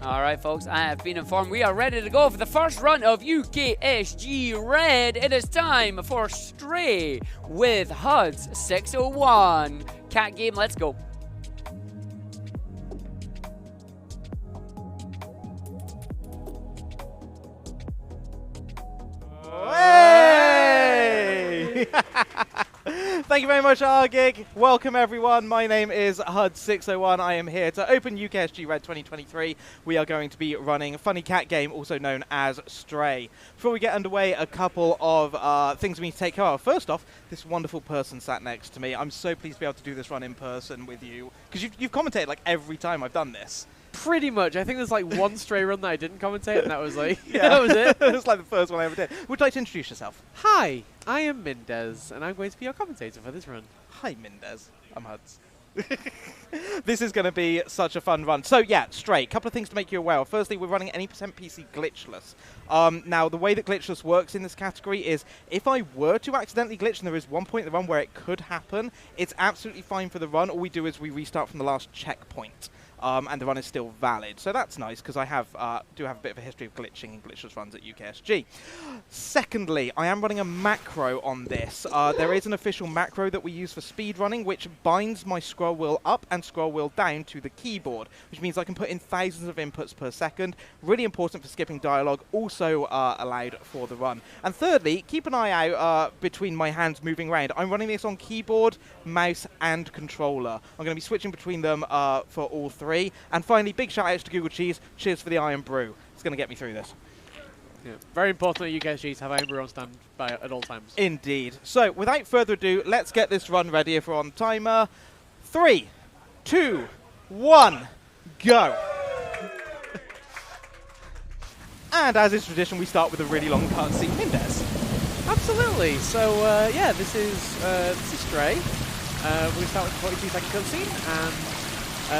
Alright folks, I have been informed we are ready to go for the first run of UKSG Red. It is time for Stray with Huds601. Cat game, let's go. Hey! Thank you very much, Argig. Welcome, everyone. My name is Huds601. I am here to open UKSG Red 2023. We are going to be running a funny cat game, also known as Stray. Before we get underway, a couple of things we need to take care of. First off, this wonderful person sat next to me. I'm so pleased to be able to do this run in person with you, because you've commentated like every time I've done this. Pretty much. I think there's like one Stray run that I didn't commentate, and that was like, Yeah. that was it. It was like the first one I ever did. Would you like to introduce yourself? Hi, I am Mendez, and I'm going to be your commentator for this run. Hi, Mendez. I'm Huds. This is going to be such a fun run. So yeah, Stray, couple of things to make you aware of. Firstly, we're running any % PC Glitchless. Now, the way that Glitchless works in this category is if I were to accidentally glitch, and there is one point in the run where it could happen, it's absolutely fine for the run. All we do is we restart from the last checkpoint. And the run is still valid. So that's nice, because I do have a bit of a history of glitching in glitchless runs at UKSG. Secondly, I am running a macro on this. There is an official macro that we use for speed running, which binds my scroll wheel up and scroll wheel down to the keyboard, which means I can put in thousands of inputs per second. Really important for skipping dialogue, also allowed for the run. And thirdly, keep an eye out between my hands moving around. I'm running this on keyboard, mouse, and controller. I'm going to be switching between them for all three. And finally, big shout outs to Google Cheese. Cheers for the Iron Brew. It's going to get me through this. Yeah. Very important that UKSG have Iron Brew on standby at all times. Indeed. So, without further ado, let's get this run ready if we're on timer. 3, 2, 1, go. And as is tradition, we start with a really long cutscene. Mendez. Absolutely. So yeah, this is Stray. We start with a 42-second cutscene, and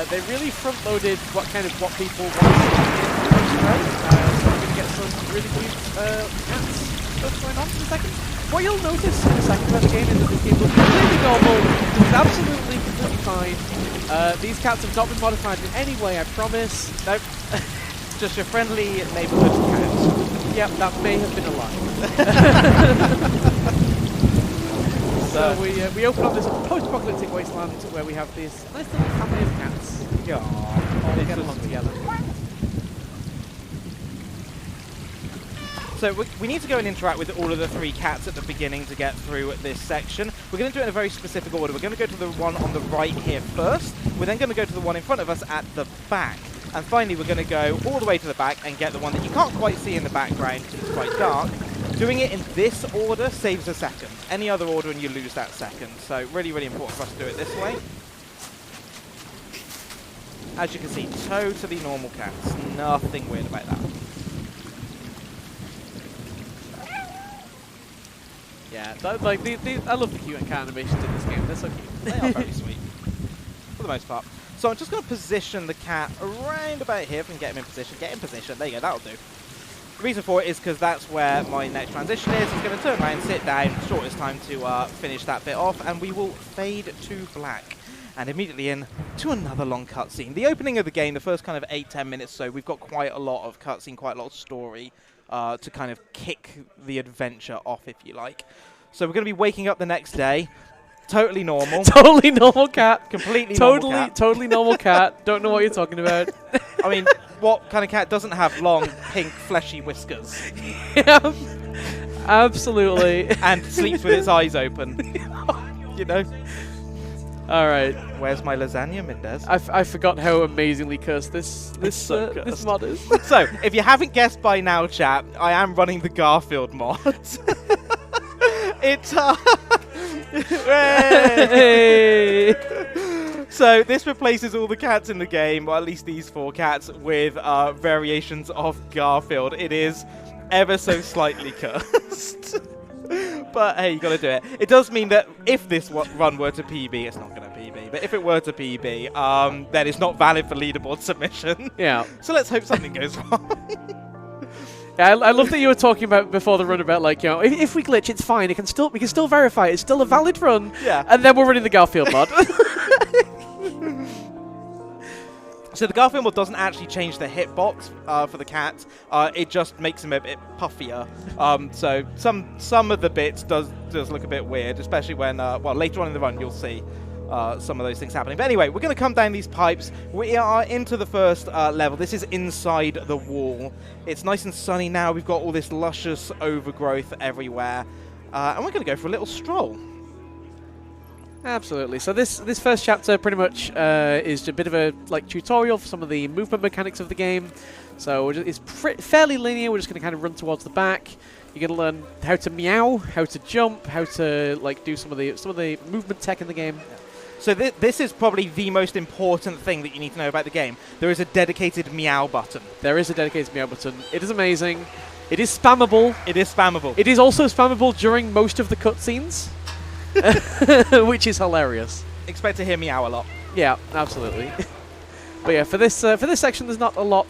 they really front-loaded what people want to see in Stray. So we're going to get some really cute cats stuff going on in a second. What you'll notice in the second part of the game is that this game looks completely normal. It's absolutely completely fine. These cats have not been modified in any way, I promise. Nope. Just your friendly neighborhood cat. Yep, that may have been a lie. So we open up this post-apocalyptic wasteland where we have this nice little family of cats. All get along together. So we need to go and interact with all of the 3 cats at the beginning to get through this section. We're going to do it in a very specific order. We're going to go to the one on the right here first. We're then going to go to the one in front of us at the back. And finally, we're going to go all the way to the back and get the one that you can't quite see in the background because it's quite dark. Doing it in this order saves a second. Any other order and you lose that second. So really, really important for us to do it this way. As you can see, totally normal cats. Nothing weird about that. Yeah, I love the cute cat animations in this game. They're so cute. They are very sweet, for the most part. So I'm just going to position the cat around about here. If we can get him in position. Get in position. There you go. That'll do. The reason for it is because that's where my next transition is. He's going to turn around, sit down, shortest time to finish that bit off, and we will fade to black. And immediately in to another long cutscene. The opening of the game, the first kind of 8-10 minutes so, we've got quite a lot of cutscene, quite a lot of story to kind of kick the adventure off, if you like. So we're going to be waking up the next day. Totally normal. Totally normal cat. Completely normal cat. Totally normal cat. Don't know what you're talking about. I mean, what kind of cat doesn't have long, pink, fleshy whiskers? Yeah, absolutely. And sleeps with its eyes open. You know? All right. Where's my lasagna, Mendez? I forgot how amazingly cursed this cursed. this mod is. So, if you haven't guessed by now, chat, I am running the Garfield mod. It's Hey! So this replaces all the cats in the game, or at least these 4 cats, with variations of Garfield. It is ever so slightly cursed. But hey, you gotta do it. It does mean that if this run were to PB, it's not gonna PB, but if it were to PB, then it's not valid for leaderboard submission. Yeah. So let's hope something goes wrong. Yeah, I love that you were talking about before the run about, like, you know, if we glitch, it's fine. We can still verify it's still a valid run. Yeah. And then we're running the Garfield mod. So the Garfield mod doesn't actually change the hitbox for the cat. It just makes him a bit puffier. So some of the bits does look a bit weird, especially when well, later on in the run you'll see some of those things happening. But anyway, we're going to come down these pipes. We are into the first level. This is inside the wall. It's nice and sunny now. We've got all this luscious overgrowth everywhere, and we're going to go for a little stroll. Absolutely. So this first chapter pretty much is a bit of a tutorial for some of the movement mechanics of the game. So it's fairly linear. We're just going to kind of run towards the back. You're going to learn how to meow, how to jump, how to do some of the movement tech in the game. So this is probably the most important thing that you need to know about the game. There is a dedicated meow button. There is a dedicated meow button. It is amazing. It is spammable. It is spammable. It is also spammable during most of the cutscenes. Which is hilarious. Expect to hear meow a lot. Yeah, absolutely. But yeah, for this section, there's not a lot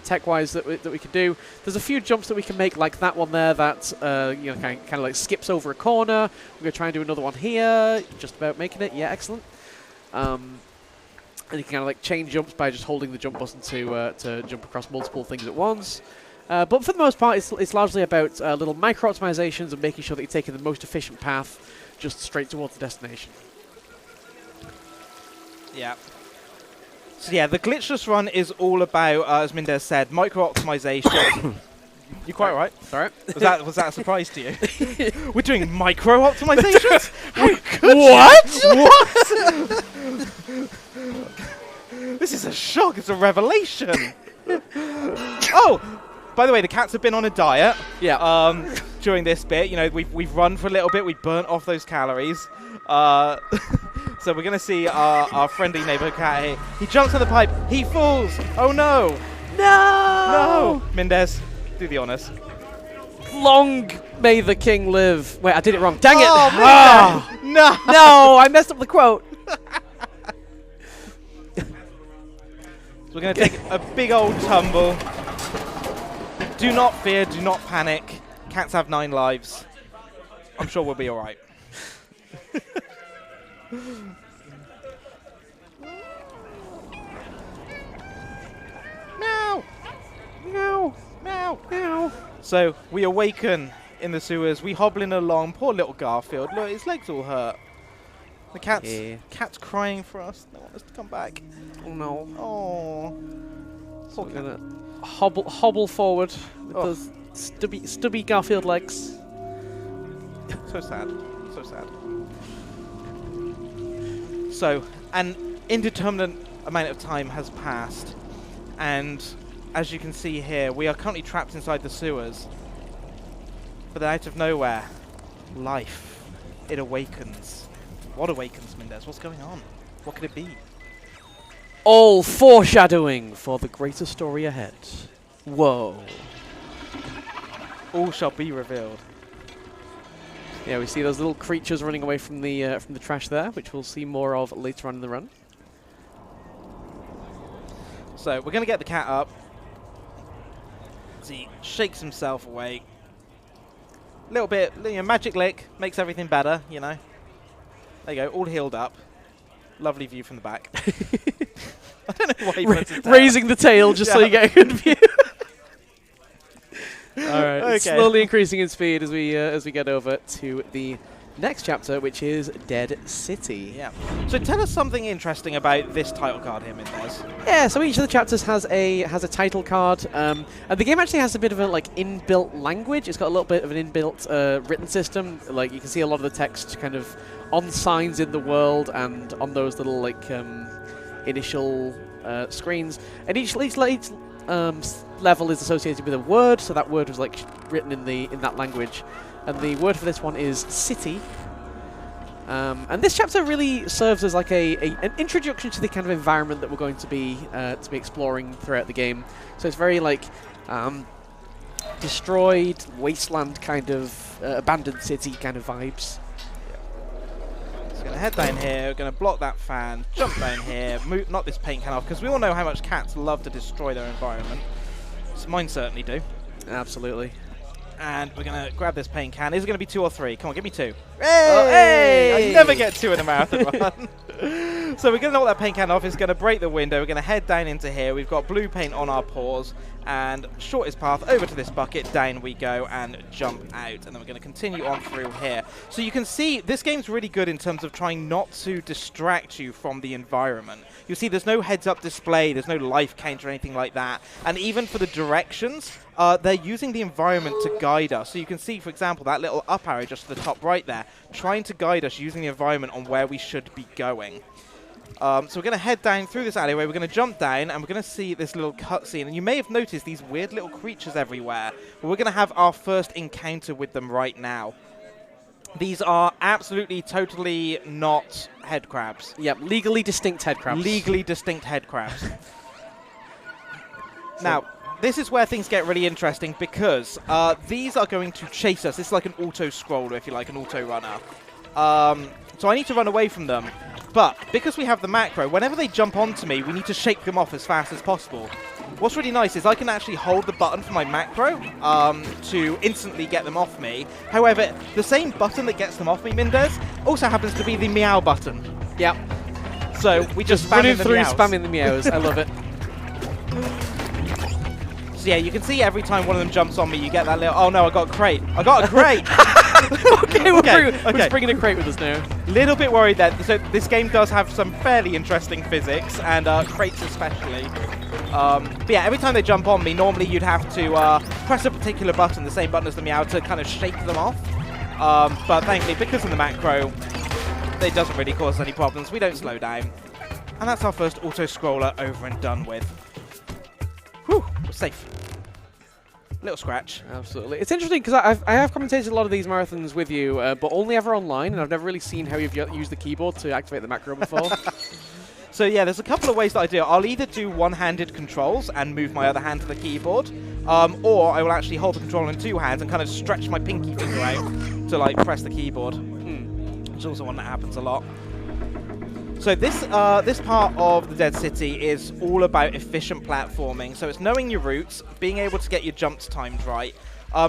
tech-wise that we can do. There's a few jumps that we can make, like that one there that kind of like skips over a corner. We're gonna try and do another one here. Just about making it. Yeah, excellent. And you can kind of like chain jumps by just holding the jump button to jump across multiple things at once. But for the most part, it's largely about little micro-optimizations and making sure that you're taking the most efficient path just straight towards the destination. Yeah. So yeah, the glitchless run is all about, as Mindez said, micro-optimization. You're quite right. Sorry. Was that a surprise to you? We're doing micro-optimizations? What? This is a shock. It's a revelation. Oh! By the way, the cats have been on a diet. Yeah. During this bit, we've run for a little bit. We burnt off those calories. So we're gonna see our friendly neighborhood cat here. He jumps on the pipe. He falls. Oh no! No! No! Mindez, do the honors. Long may the king live. Wait, I did it wrong. Dang it! Oh, no! No! I messed up the quote. So we're gonna take a big old tumble. Do not fear, do not panic. Cats have 9 lives. I'm sure we'll be alright. Meow! Meow! Meow! Meow! So, we awaken in the sewers. We hobbling along. Poor little Garfield. Look, his legs all hurt. The cat's crying for us. They want us to come back. Oh no. Oh. So we're gonna hobble forward with those stubby Garfield legs. So sad. So sad. So, an indeterminate amount of time has passed, and as you can see here, we are currently trapped inside the sewers. But out of nowhere, life. It awakens. What awakens, Mindez? What's going on? What could it be? All foreshadowing for the greater story ahead. Whoa. All shall be revealed. Yeah, we see those little creatures running away from the trash there, which we'll see more of later on in the run. So we're going to get the cat up. As he shakes himself awake. Little bit, magic lick makes everything better, There you go, all healed up. Lovely view from the back. I don't know why he puts it down. Raising the tail just so you get a good view. All right, okay. Slowly increasing in speed as we get over to the next chapter, which is Dead City. Yeah. So tell us something interesting about this title card here, Mindez. Yeah. So each of the chapters has a title card, and the game actually has a bit of a inbuilt language. It's got a little bit of an inbuilt written system. Like you can see a lot of the text kind of on signs in the world and on those little initial screens, and each level is associated with a word, so that word was written in that language, and the word for this one is city. And this chapter really serves as an introduction to the kind of environment that we're going to be exploring throughout the game. So it's very destroyed wasteland kind of abandoned city kind of vibes. So we're going to head down here, we're going to block that fan, jump down here, knock this paint can off, because we all know how much cats love to destroy their environment. So mine certainly do. Absolutely. And we're going to grab this paint can. Is it going to be 2 or 3? Come on, give me 2. Hey! I never get 2 in a marathon run. So we're going to knock that paint can off. It's going to break the window. We're going to head down into here. We've got blue paint on our paws. And shortest path over to this bucket. Down we go and jump out. And then we're going to continue on through here. So you can see this game's really good in terms of trying not to distract you from the environment. You see there's no heads-up display. There's no life counter or anything like that. And even for the directions, they're using the environment to guide us. So you can see, for example, that little up arrow just to the top right there, trying to guide us using the environment on where we should be going. So we're going to head down through this alleyway. We're going to jump down, and we're going to see this little cutscene. And you may have noticed these weird little creatures everywhere. But we're going to have our first encounter with them right now. These are absolutely, totally not head crabs. Yep, legally distinct head crabs. Legally distinct head crabs. Now, this is where things get really interesting because these are going to chase us. This is like an auto-scroller, if you like, an auto-runner. So I need to run away from them. But because we have the macro, whenever they jump onto me, we need to shake them off as fast as possible. What's really nice is I can actually hold the button for my macro to instantly get them off me. However, the same button that gets them off me, Mendez, also happens to be the meow button. Yep. So we just running through spamming the meows. I love it. So yeah, you can see every time one of them jumps on me, you get that little, oh no, I got a crate. I got a crate! We're just bringing a crate with us now. Little bit worried there. So this game does have some fairly interesting physics, and crates especially. But yeah, every time they jump on me, normally you'd have to press a particular button, the same button as the meow, to kind of shake them off. But thankfully, because of the macro, it doesn't really cause any problems. We don't slow down. And that's our first auto-scroller over and done with. Whew, we're safe. Little scratch. Absolutely. It's interesting because I have commentated a lot of these marathons with you, but only ever online, and I've never really seen how you've used the keyboard to activate the macro before. So yeah, there's a couple of ways that I do it. I'll either do one-handed controls and move my other hand to the keyboard, or I will actually hold the controller in 2 hands and kind of stretch my pinky finger out to like press the keyboard. Which is also one that happens a lot. So this part of the Dead City is all about efficient platforming. So it's knowing your routes, being able to get your jumps timed right.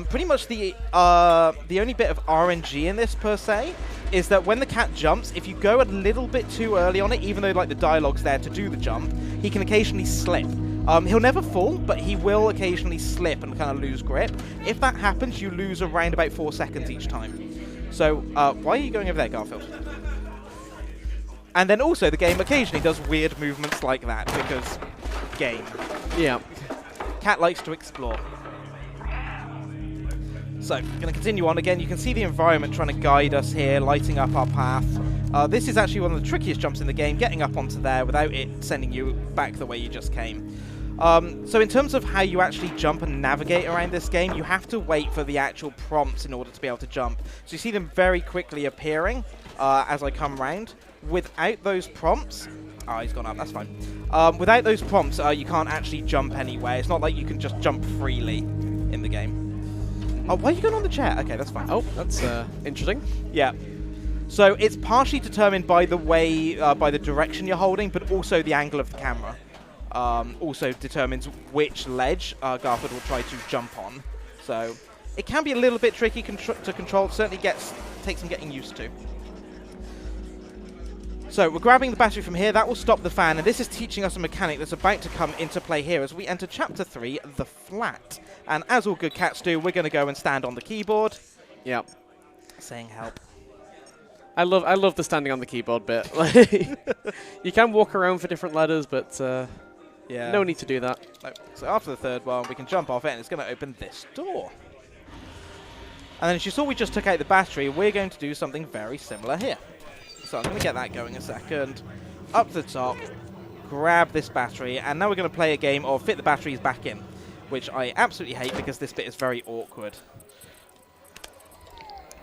Pretty much the only bit of RNG in this per se is that when the cat jumps, if you go a little bit too early on it, even though like the dialogue's there to do the jump, he can occasionally slip. He'll never fall, but he will occasionally slip and kind of lose grip. If that happens, you lose around about 4 seconds each time. So why are you going over there, Garfield? And then also the game occasionally does weird movements like that because game. Yeah. Cat likes to explore. So, going to continue on again. You can see the environment trying to guide us here, lighting up our path. This is actually one of the trickiest jumps in the game, getting up onto there without it sending you back the way you just came. So in terms of how you actually jump and navigate around this game, you have to wait for the actual prompts in order to be able to jump. So you see them very quickly appearing as I come round. Without those prompts... Oh, he's gone up, that's fine. Without those prompts, you can't actually jump anywhere. It's not like you can just jump freely in the game. Oh, why are you going on the chair? Okay, that's fine. Oh, that's interesting. Yeah. So it's partially determined by the way, by the direction you're holding, but also the angle of the camera. Also determines which ledge Garfield will try to jump on. So it can be a little bit tricky to control. It certainly takes some getting used to. So we're grabbing the battery from here. That will stop the fan, and this is teaching us a mechanic that's about to come into play here as we enter Chapter 3, The Flat. And as all good cats do, we're going to go and stand on the keyboard. Yeah. Saying help. I love the standing on the keyboard bit. You can walk around for different ladders, but yeah, no need to do that. So after the third one, we can jump off it, and it's going to open this door. And then as you saw, we just took out the battery. We're going to do something very similar here. So I'm going to get that going a second. Up to the top, grab this battery, and now we're going to play a game of fit the batteries back in, which I absolutely hate because this bit is very awkward.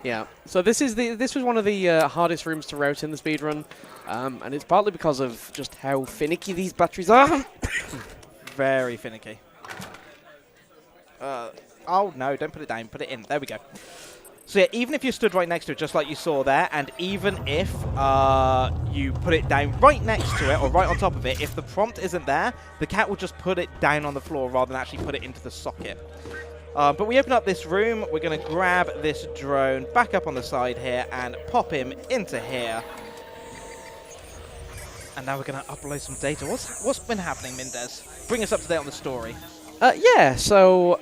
Yeah. So this was one of the hardest rooms to route in the speedrun, and it's partly because of just how finicky these batteries are. Very finicky. Oh no, don't put it down, put it in. There we go. So yeah, even if you stood right next to it, just like you saw there, and even if you put it down right next to it, or right on top of it, if the prompt isn't there, the cat will just put it down on the floor rather than actually put it into the socket. But we open up this room. We're going to grab this drone back up on the side here and pop him into here. And now we're going to upload some data. What's been happening, Mendez? Bring us up to date on the story. Yeah, so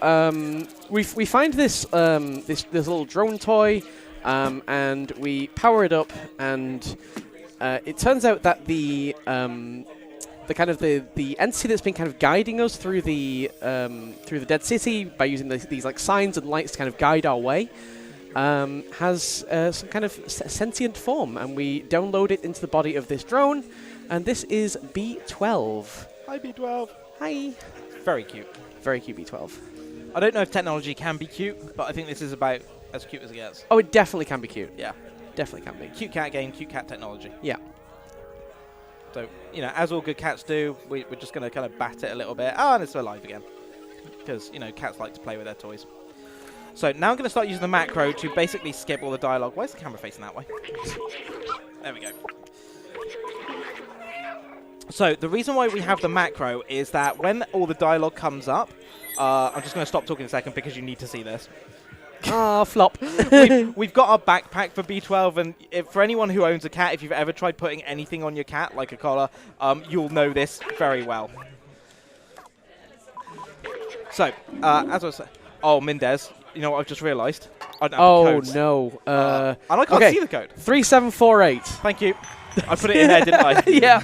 we find this this little drone toy, and we power it up, and it turns out that the entity that's been kind of guiding us through the dead city by using these like signs and lights to kind of guide our way, has some kind of sentient form, and we download it into the body of this drone, and this is B12. Hi, B12. Hi. Very cute. Very cute B12. I don't know if technology can be cute, but I think this is about as cute as it gets. Oh, it definitely can be cute. Yeah. Definitely can be. Cute cat game, cute cat technology. Yeah. So, you know, as all good cats do, we're just going to kind of bat it a little bit. Oh, and it's alive again. Because, you know, cats like to play with their toys. So now I'm going to start using the macro to basically skip all the dialogue. Why is the camera facing that way? There we go. So the reason why we have the macro is that when all the dialogue comes up, I'm just going to stop talking a second because you need to see this. Ah, flop. We've got our backpack for B12, and for anyone who owns a cat, if you've ever tried putting anything on your cat, like a collar, you'll know this very well. So, as I was saying, oh, Mendez, you know what I've just realised? I don't have the codes. No. And I can't see the code. 3748. Thank you. I put it in there, didn't I? Yeah.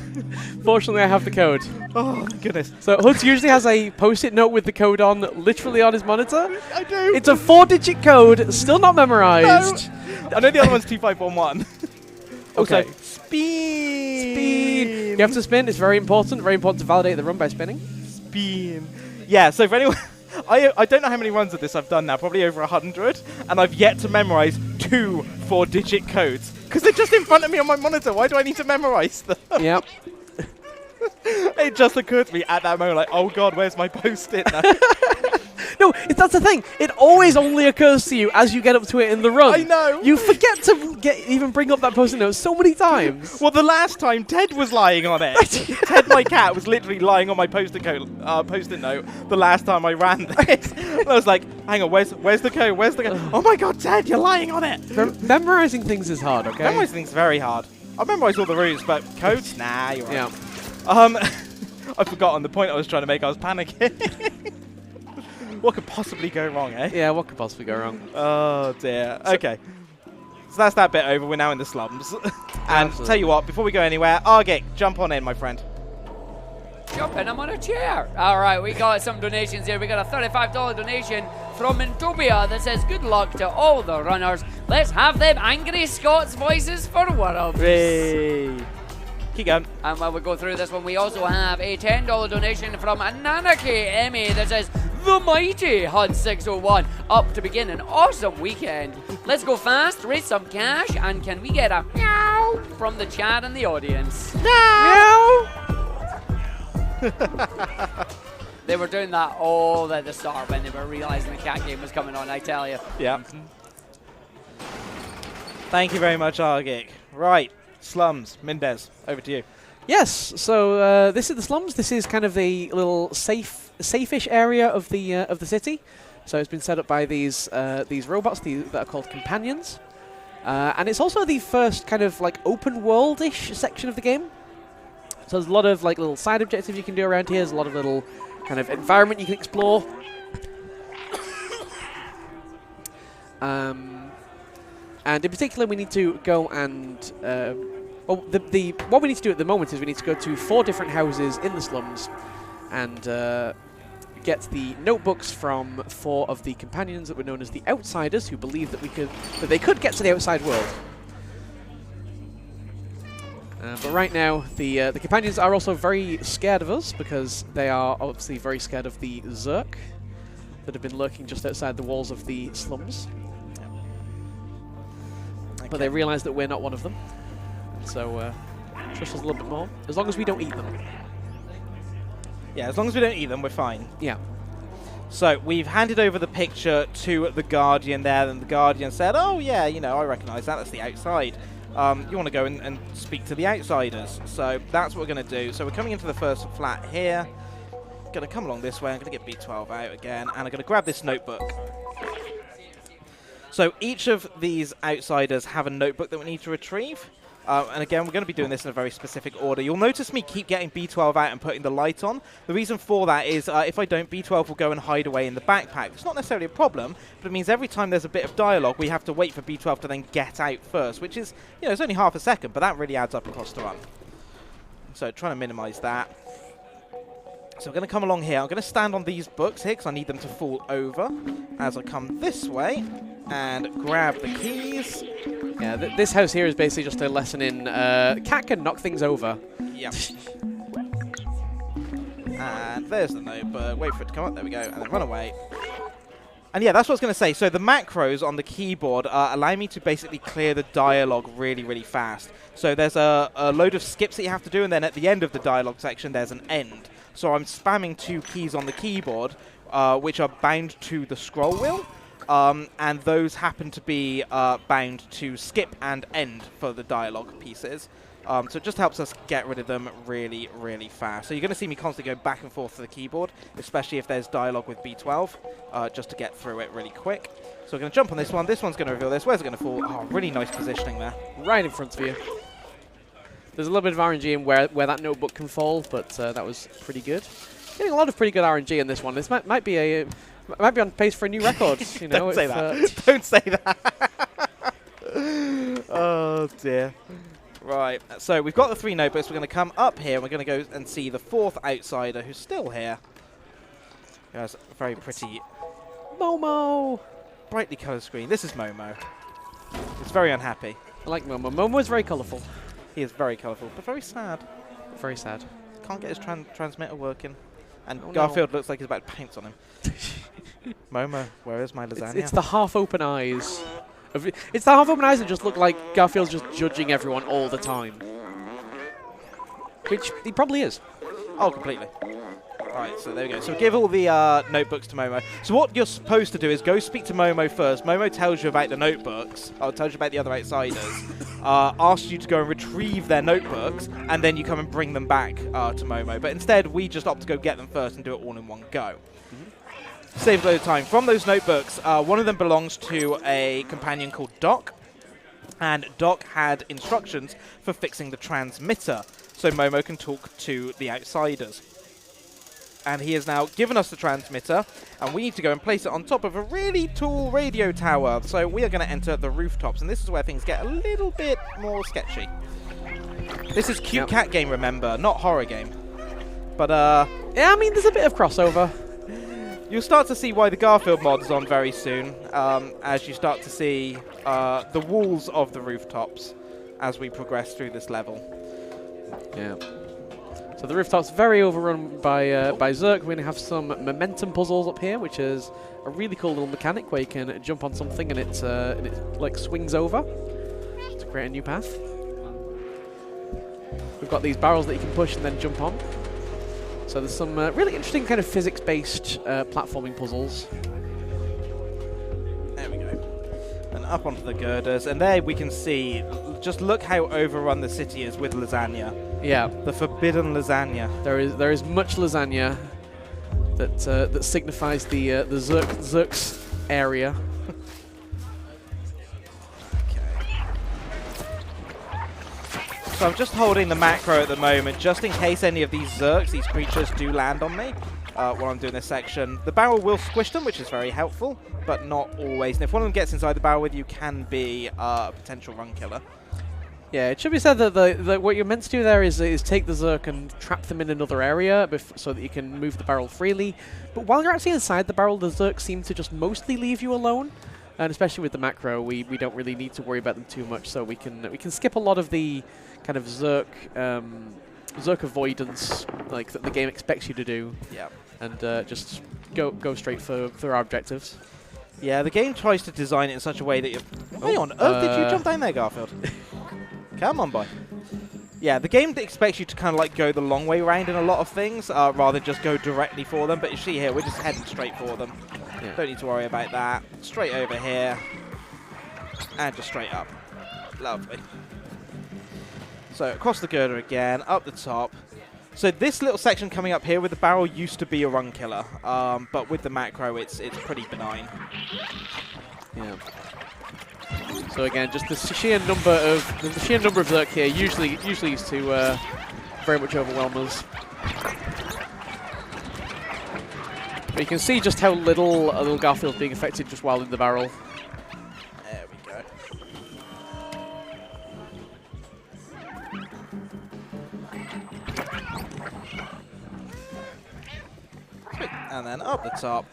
Fortunately, I have the code. Oh, goodness. So Huds usually has a post-it note with the code on, literally on his monitor. I do. It's a 4-digit code, still not memorized. No. I know the other one's 2511. Also, Okay. speed. You have to spin. It's very important. Very important to validate the run by spinning. Spin. Yeah, so for anyone... I don't know how many runs of this I've done now, probably over 100, and I've yet to memorize 2 4-digit codes. Because they're just in front of me on my monitor. Why do I need to memorize them? Yep. It just occurred to me at that moment, like, oh god, where's my post-it now? No, that's the thing. It always only occurs to you as you get up to it in the run. I know. You forget to even bring up that post-it note so many times. Well, the last time Ted was lying on it. Ted, my cat, was literally lying on my post-it note the last time I ran this. And I was like, hang on, where's the code? Where's the code? Oh my god, Ted, you're lying on it. Memorizing things is hard, okay? Memorizing things is very hard. I memorized all the routes, but codes? Nah, you're right. Yeah. I've forgotten the point I was trying to make. I was panicking. What could possibly go wrong, eh? Yeah, what could possibly go wrong? Oh, dear. Okay. So that's that bit over. We're now in the slums. And Absolutely. tell you what, before we go anywhere, Argik, jump on in, my friend. Jump in, I'm on a chair. All right, we got some donations here. We got a $35 donation from Intopia that says, good luck to all the runners. Let's have them angry Scots voices for Worlds. Hooray. Keep going. And while we go through this one, we also have a $10 donation from Nanaki Emmy that says, the mighty Huds601, up to begin an awesome weekend. Let's go fast, raise some cash, and can we get a meow from the chat and the audience? Meow! They were doing that all at the start when they were realizing the cat game was coming on, I tell you. Yeah. Thank you very much, Argik. Right, slums. Mendez, over to you. Yes, so this is the slums. This is kind of the little safe-ish area of the city. So it's been set up by these robots that are called companions, and it's also the first kind of like open world-ish section of the game. So there's a lot of like little side objectives you can do around here. There's a lot of little kind of environment you can explore. And in particular, we need to go and well, what we need to do at the moment is we need to go to 4 different houses in the slums and get the notebooks from 4 of the companions that were known as the Outsiders, who believed that they could get to the outside world. But right now, the companions are also very scared of us because they are obviously very scared of the Zerk that have been lurking just outside the walls of the slums. Okay. But they realise that we're not one of them. So, trust us a little bit more. As long as we don't eat them. Yeah, as long as we don't eat them, we're fine. Yeah. So, we've handed over the picture to the Guardian there, and the Guardian said, oh, yeah, you know, I recognise that. That's the outside. You want to go and speak to the Outsiders. So, that's what we're going to do. So, we're coming into the first flat here. going to come along this way. I'm going to get B12 out again, and I'm going to grab this notebook. So each of these outsiders have a notebook that we need to retrieve. And again, we're going to be doing this in a very specific order. You'll notice me keep getting B12 out and putting the light on. The reason for that is if I don't, B12 will go and hide away in the backpack. It's not necessarily a problem, but it means every time there's a bit of dialogue, we have to wait for B12 to then get out first, which is, you know, it's only half a second, but that really adds up across the run. So trying to minimize that. So I'm going to come along here. I'm going to stand on these books here because I need them to fall over as I come this way and grab the keys. Yeah, this house here is basically just a lesson in cat can knock things over. Yep. And there's the notebook. Wait for it to come up. There we go. And then run away. And yeah, that's what I was going to say. So the macros on the keyboard allow me to basically clear the dialogue really, really fast. So there's a load of skips that you have to do, and then at the end of the dialogue section, there's an end. So I'm spamming 2 keys on the keyboard, which are bound to the scroll wheel. And those happen to be bound to skip and end for the dialogue pieces. So it just helps us get rid of them really, really fast. So you're going to see me constantly go back and forth to the keyboard, especially if there's dialogue with B12, just to get through it really quick. So we're going to jump on this one. This one's going to reveal this. Where's it going to fall? Oh, really nice positioning there. Right in front of you. There's a little bit of RNG in where that notebook can fall, but that was pretty good. Getting a lot of pretty good RNG in this one. This might be on pace for a new record. You know, Don't say that. Don't say that. Oh dear. Right. So we've got the 3 notebooks. We're going to come up here. And we're going to go and see the 4th outsider, who's still here. He has a very pretty, Momo. brightly coloured screen. This is Momo. He's very unhappy. I like Momo. Momo is very colourful. He is very colourful, but very sad. Very sad. Can't get his transmitter working. And Oh, Garfield looks like he's about to pounce on him. Momo, where is my lasagna? It's the half-open eyes. It's the half-open eyes that just look like Garfield's just judging everyone all the time. Which he probably is. Oh, completely. Right, so there we go. So give all the notebooks to Momo. So what you're supposed to do is go speak to Momo first. Momo tells you about the notebooks, or tells you about the other outsiders, asks you to go and retrieve their notebooks, and then you come and bring them back to Momo. But instead, we just opt to go get them first and do it all in one go. Save a load of time. From those notebooks, one of them belongs to a companion called Doc, and Doc had instructions for fixing the transmitter, so Momo can talk to the outsiders. And he has now given us the transmitter, and we need to go and place it on top of a really tall radio tower. So we are going to enter the rooftops, and this is where things get a little bit more sketchy. This is cute cat game, remember, not horror game. But yeah, I mean, there's a bit of crossover. You'll start to see why the Garfield mod is on very soon, as you start to see the walls of the rooftops as we progress through this level. Yeah. So the rooftop's very overrun by Zerk. We're going to have some momentum puzzles up here, which is a really cool little mechanic where you can jump on something and it like swings over to create a new path. We've got these barrels that you can push and then jump on. So there's some really interesting kind of physics-based platforming puzzles. There we go. And up onto the girders, and there we can see, just look how overrun the city is with lasagna. Yeah, The forbidden lasagna. there is much lasagna that signifies the Zerk's area. So I'm just holding the macro at the moment, just in case any of these Zerks, these creatures, do land on me while I'm doing this section. The barrel will squish them, which is very helpful, but not always. And if one of them gets inside the barrel with you, can be a potential run killer. Yeah, it should be said that what you're meant to do there is take the Zerk and trap them in another area so that you can move the barrel freely. But while you're actually inside the barrel, the Zerk seem to just mostly leave you alone. And especially with the macro, we don't really need to worry about them too much, so we can skip a lot of the kind of Zerk avoidance like that the game expects you to do. Yeah. And just go straight for our objectives. Yeah, the game tries to design it in such a way that you're... Why on earth did you jump down there, Garfield? Come on, boy. Yeah, the game expects you to kind of like go the long way around in a lot of things, rather than just go directly for them. But you see here, we're just heading straight for them. Yeah. Don't need to worry about that. Straight over here. And just straight up. Lovely. So across the girder again, up the top. So this little section coming up here with the barrel used to be a run killer, but with the macro, it's pretty benign. Yeah. So again, just the sheer number of Zerk here usually used to very much overwhelm us. But you can see just how little Garfield's being affected just while in the barrel. There we go. And then up the top.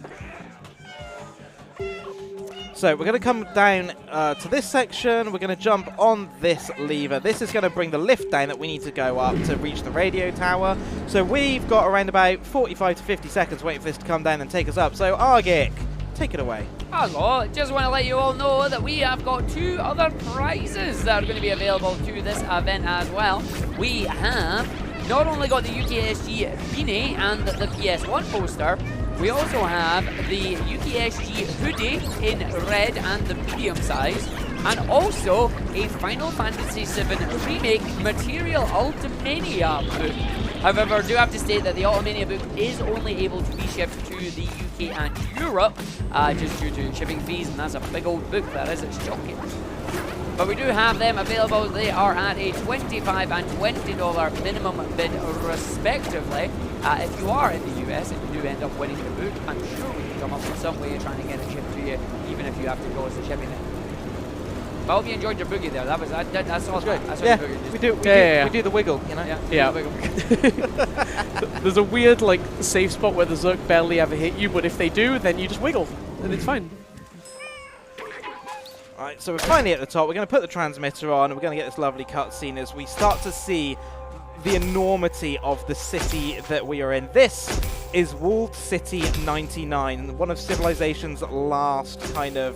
So we're going to come down to this section. We're going to jump on this lever. This is going to bring the lift down that we need to go up to reach the radio tower. So we've got around about 45 to 50 seconds waiting for this to come down and take us up. So Argic, take it away. Hello, just want to let you all know that we have got 2 other prizes that are going to be available to this event as well. We have not only got the UKSG beanie and the PS1 poster, we also have the UKSG hoodie in red and the medium size, and also a Final Fantasy VII Remake Material Ultimania book. However, I do have to state that the Ultimania book is only able to be shipped to the UK and Europe, just due to shipping fees, and that's a big old book, that is, it's shocking. But we do have them available. They are at a $25 and $20 minimum bid respectively. If you are in the US and you do end up winning the book, I'm sure we can come up with some way of trying to get it shipped to you, even if you have to go as a shipping it. But I hope you enjoyed your boogie there. That's awesome. Great. That's Yeah, boogie. we do the wiggle, you know? Yeah. There's a weird like safe spot where the Zerk barely ever hit you, but if they do, then you just wiggle, and it's fine. Alright, so we're finally at the top. We're going to put the transmitter on, and we're going to get this lovely cutscene as we start to see the enormity of the city that we are in. This is Walled City 99, one of civilization's last kind of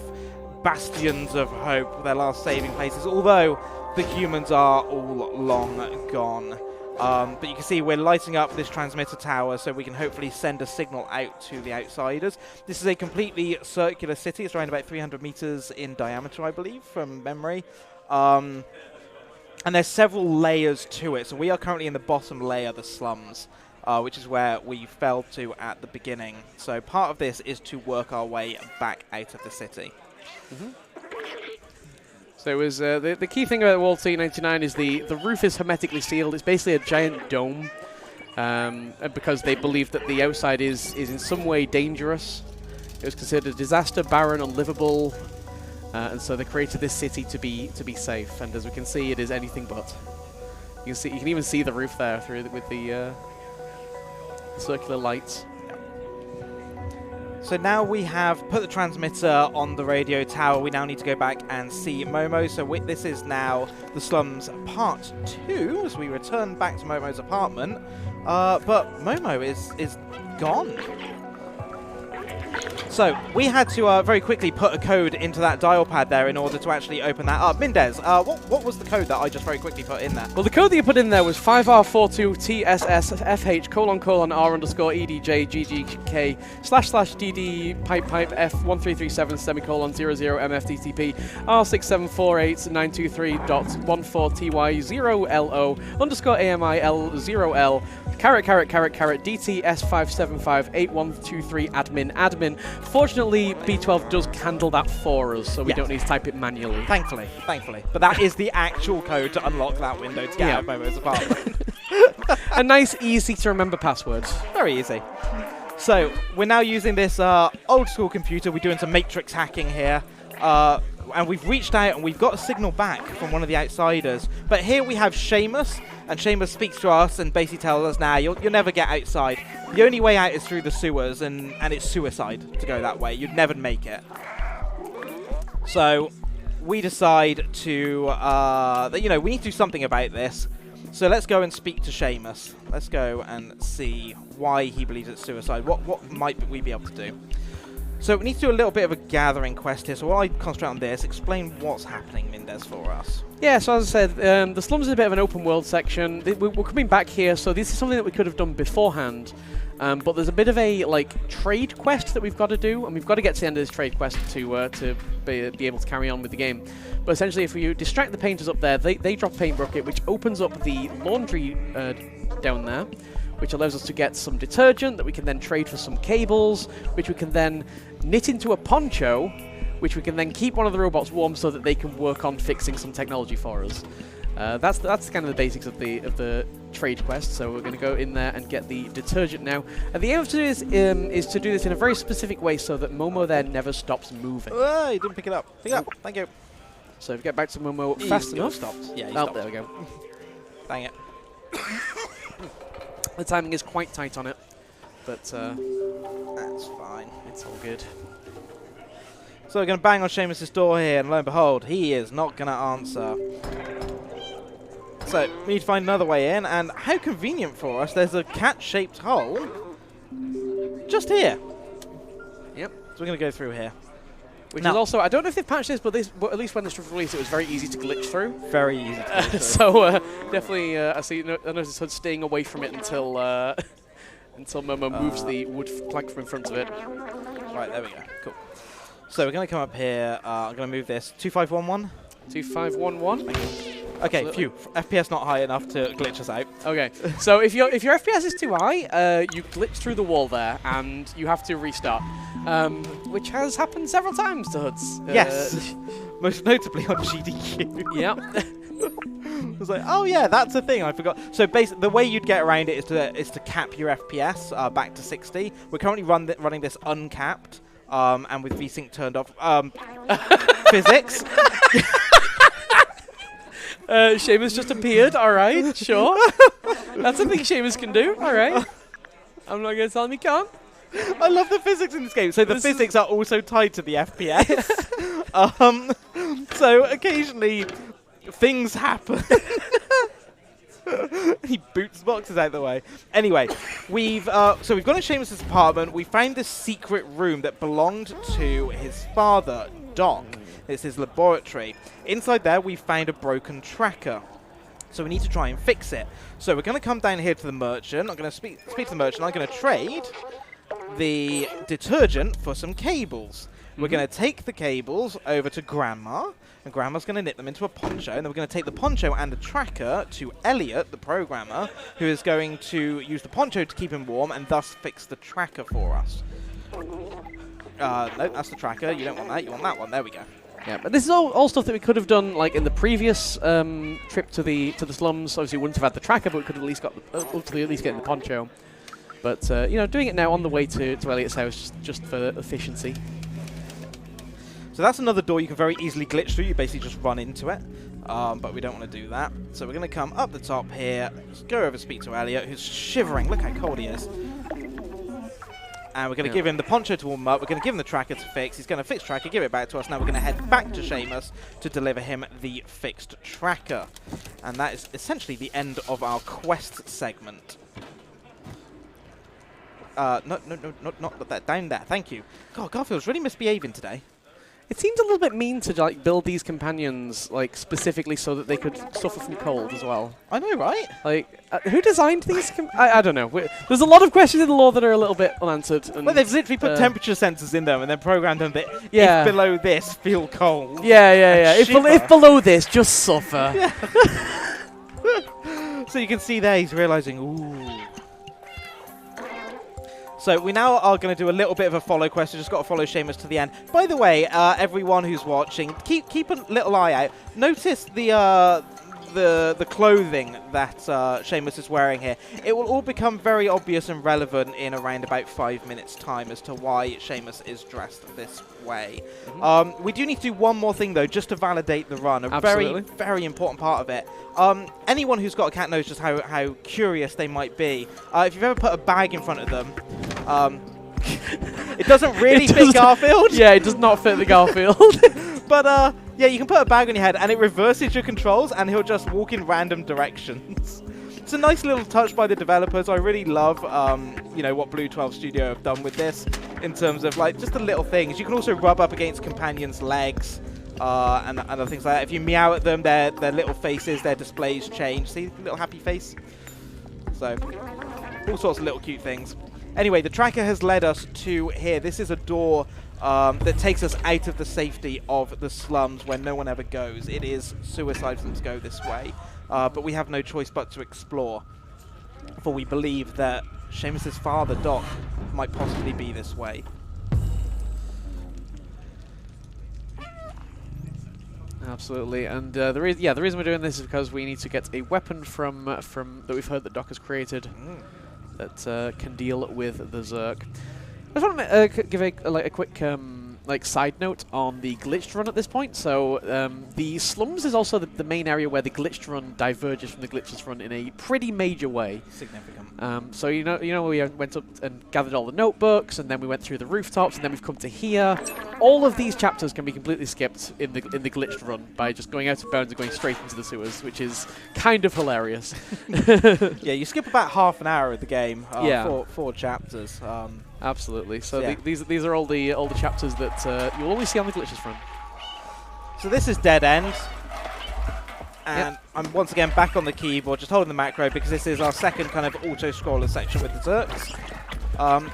bastions of hope, their last saving places, although the humans are all long gone. But you can see we're lighting up this transmitter tower so we can hopefully send a signal out to the outsiders. This is a completely circular city. It's around about 300 meters in diameter, I believe, from memory. And there's several layers to it. So we are currently in the bottom layer, the slums, which is where we fell to at the beginning. So part of this is to work our way back out of the city. Mm-hmm. So it was the key thing about Walled City 99 is the roof is hermetically sealed. It's basically a giant dome, because they believe that the outside is in some way dangerous. It was considered a disaster, barren, unlivable, and so they created this city to be safe. And as we can see, it is anything but. You can even see the roof there with the circular lights. So now we have put the transmitter on the radio tower. We now need to go back and see Momo. So this is now the slums part 2 as we return back to Momo's apartment. But Momo is gone. So we had to very quickly put a code into that dial pad there in order to actually open that up. Mendez, what was the code that I just very quickly put in there? Well, the code that you put in there was 5R42TSSFH::R_EDJGGK //DD pipe F1337 :00MFTTP R674892.3.14TY0LO_AMIL0L *DTS5758123 admin. Fortunately, B12 does handle that for us, so we don't need to type it manually. Thankfully. But that is the actual code to unlock that window to get out of Momo's apartment. A nice, easy to remember password. Very easy. So we're now using this old school computer. We're doing some matrix hacking here. And we've reached out and we've got a signal back from one of the outsiders. But here we have Seamus, and Seamus speaks to us and basically tells us, nah, you'll never get outside. The only way out is through the sewers, and it's suicide to go that way. You'd never make it. So we decide to, we need to do something about this. So let's go and speak to Seamus. Let's go and see why he believes it's suicide. What might we be able to do? So we need to do a little bit of a gathering quest here. So while I concentrate on this, explain what's happening, Mendez, for us. Yeah, so as I said, the slums is a bit of an open world section. We're coming back here, so this is something that we could have done beforehand. But there's a bit of a trade quest that we've got to do, and we've got to get to the end of this trade quest to be able to carry on with the game. But essentially, if you distract the painters up there, they drop a paint bucket, which opens up the laundry down there, which allows us to get some detergent that we can then trade for some cables, which we can then knit into a poncho, which we can then keep one of the robots warm so that they can work on fixing some technology for us. That's kind of the basics of the trade quest. So we're going to go in there and get the detergent now. And the aim of this is to do this in a very specific way so that Momo there never stops moving. Oh, he didn't pick it up. Pick it up. Thank you. So if we get back to Momo fast enough. Stopped. Yeah, he Oh, stopped. there we go. Dang it. The timing is quite tight on it, but That's fine. it's all good. So we're going to bang on Seamus's door here, and lo and behold, he is not going to answer. So we need to find another way in, and how convenient for us, there's a cat-shaped hole just here. Yep. So we're going to go through here. Which Now- is also, I don't know if they've patched this, but at least when this was released, it was very easy to glitch through. Very easy to go through. So definitely, I noticed Hud staying away from it until until Momo moves the wood plank from in front of it. Right, there we go. Cool. So we're going to come up here. I'm going to move this. 2511. 2511. Okay, Absolutely. phew. FPS not high enough to glitch us out. Okay, so if your FPS is too high, you glitch through the wall there, and you have to restart, which has happened several times to Huds. Yes. Most notably on GDQ. Yeah. I was like, oh yeah, that's a thing. I forgot. So basically, the way you'd get around it is to cap your FPS back to 60. We're currently running this uncapped, and with VSync turned off. Physics. Seamus just appeared. All right, sure. That's a thing Seamus can do. All right. I'm not going to tell him he can't. I love the physics in this game. So the physics are also tied to the FPS. So occasionally things happen. He boots boxes out the way. Anyway, we've gone to Seamus's apartment. We found this secret room that belonged to his father, Doc. It's his laboratory. Inside there, we found a broken tracker. So we need to try and fix it. So we're going to come down here to the merchant. I'm going to speak to the merchant. I'm going to trade the detergent for some cables. We're going to take the cables over to Grandma, and Grandma's going to knit them into a poncho, and then we're going to take the poncho and the tracker to Elliot, the programmer, who is going to use the poncho to keep him warm and thus fix the tracker for us. No, that's the tracker. You don't want that. You want that one. There we go. Yeah, but this is all stuff that we could have done like in the previous trip to the slums. Obviously, we wouldn't have had the tracker, but we could have at least got getting the poncho. But doing it now on the way to Elliot's house just for efficiency. So that's another door you can very easily glitch through. You basically just run into it, but we don't want to do that. So we're going to come up the top here, just go over and speak to Elliot, who's shivering. Look how cold he is. And we're going to give him the poncho to warm up. We're going to give him the tracker to fix. He's going to fix tracker, give it back to us. Now we're going to head back to Seamus to deliver him the fixed tracker. And that is essentially the end of our quest segment. Not that. Down there. Thank you. God, Garfield's really misbehaving today. It seems a little bit mean to like build these companions like specifically so that they could suffer from cold as well. I know, right? Like, who designed these? I don't know. There's a lot of questions in the lore that are a little bit unanswered. And, Well, they've literally put temperature sensors in them and then programmed them that Yeah. if below this, feel cold. Yeah. If Shiver. below this, just suffer. Yeah. So you can see there, he's realizing, ooh. So we now are going to do a little bit of a follow quest. We just got to follow Seamus to the end. By the way, everyone who's watching, keep a little eye out. Notice the clothing that Seamus is wearing here. It will all become very obvious and relevant in around about 5 minutes' time as to why Seamus is dressed this way. Mm-hmm. We do need to do one more thing, though, just to validate the run. Absolutely. Very, very important part of it. Anyone who's got a cat knows just how curious they might be. If you've ever put a bag in front of them, it doesn't really fit Garfield. Yeah, it does not fit the Garfield. But, yeah, you can put a bag on your head and it reverses your controls and he'll just walk in random directions. It's a nice little touch by the developers. I really love, what Blue 12 Studio have done with this in terms of, like, just the little things. You can also rub up against companions' legs and other things like that. If you meow at them, their little faces, their displays change. See, little happy face? So, all sorts of little cute things. Anyway, the tracker has led us to here. This is a door that takes us out of the safety of the slums where no one ever goes. It is suicide for them to go this way, but we have no choice but to explore. for we believe that Seamus's father, Doc, might possibly be this way. Absolutely, and the reason we're doing this is because we need to get a weapon from that we've heard that Doc has created that can deal with the Zerg. I just want to give a quick side note on the glitched run at this point. So the slums is also the main area where the glitched run diverges from the glitchless run in a pretty major way. Significant. So you know we went up and gathered all the notebooks, and then we went through the rooftops, and then we've come to here. All of these chapters can be completely skipped in the glitched run by just going out of bounds and going straight into the sewers, which is kind of hilarious. Yeah, you skip about half an hour of the game. Four chapters. Absolutely. So yeah. these are all the chapters that you'll always see on the glitches front. So this is Dead End. And I'm once again back on the keyboard, just holding the macro because this is our second kind of auto-scroller section with the Zerks.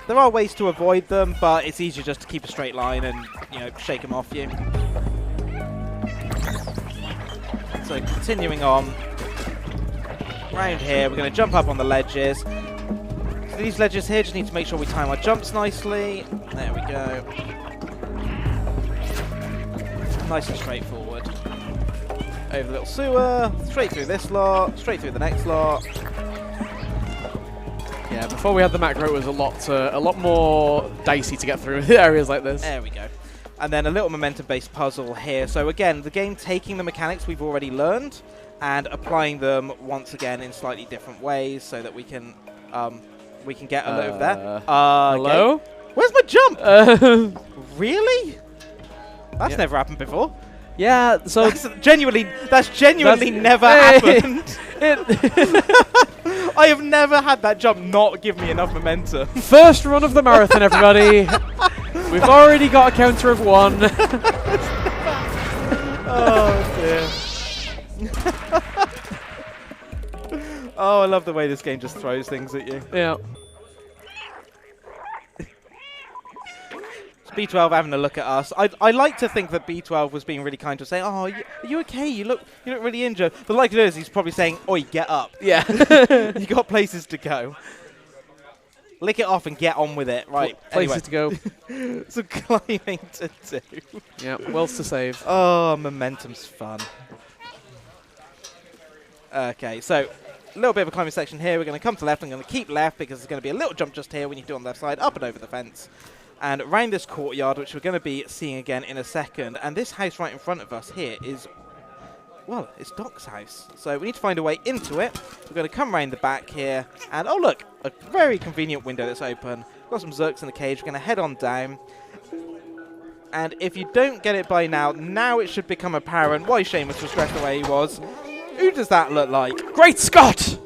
There are ways to avoid them, but it's easier just to keep a straight line and, shake them off you. So continuing on. Round here, we're going to jump up on the ledges. So these ledges here, just need to make sure we time our jumps nicely. There we go. Nice and straightforward. Over the little sewer, straight through this lot, straight through the next lot. Yeah, before we had the macro, it was a lot more dicey to get through areas like this. There we go. And then a little momentum-based puzzle here. So again, the game taking the mechanics we've already learned and applying them once again in slightly different ways, so that we can get a load of that. Hello? Okay. Where's my jump? Really? That's never happened before. Yeah, so that's genuinely never happened. I have never had that jump not give me enough momentum. First run of the marathon, everybody. We've already got a counter of 1. Oh dear. Oh, I love the way this game just throws things at you. Yeah. B12 having a look at us. I like to think that B12 was being really kind to say, "Oh, are you okay? You look really injured." The likelihood is he's probably saying, "Oi, get up." Yeah. You got places to go. Lick it off and get on with it. Right. Places to go. Some climbing to do. Yeah. Wells to save. Oh, momentum's fun. Okay, so a little bit of a climbing section here. We're going to come to left. I'm going to keep left because there's going to be a little jump just here. We need to do on the left side, up and over the fence. And around this courtyard, which we're going to be seeing again in a second. And this house right in front of us here is, well, it's Doc's house. So we need to find a way into it. We're going to come around the back here. And, oh, look, a very convenient window that's open. Got some Zerks in the cage. We're going to head on down. And if you don't get it by now it should become apparent why Seamus was dressed the way he was. Who does that look like? Great Scott!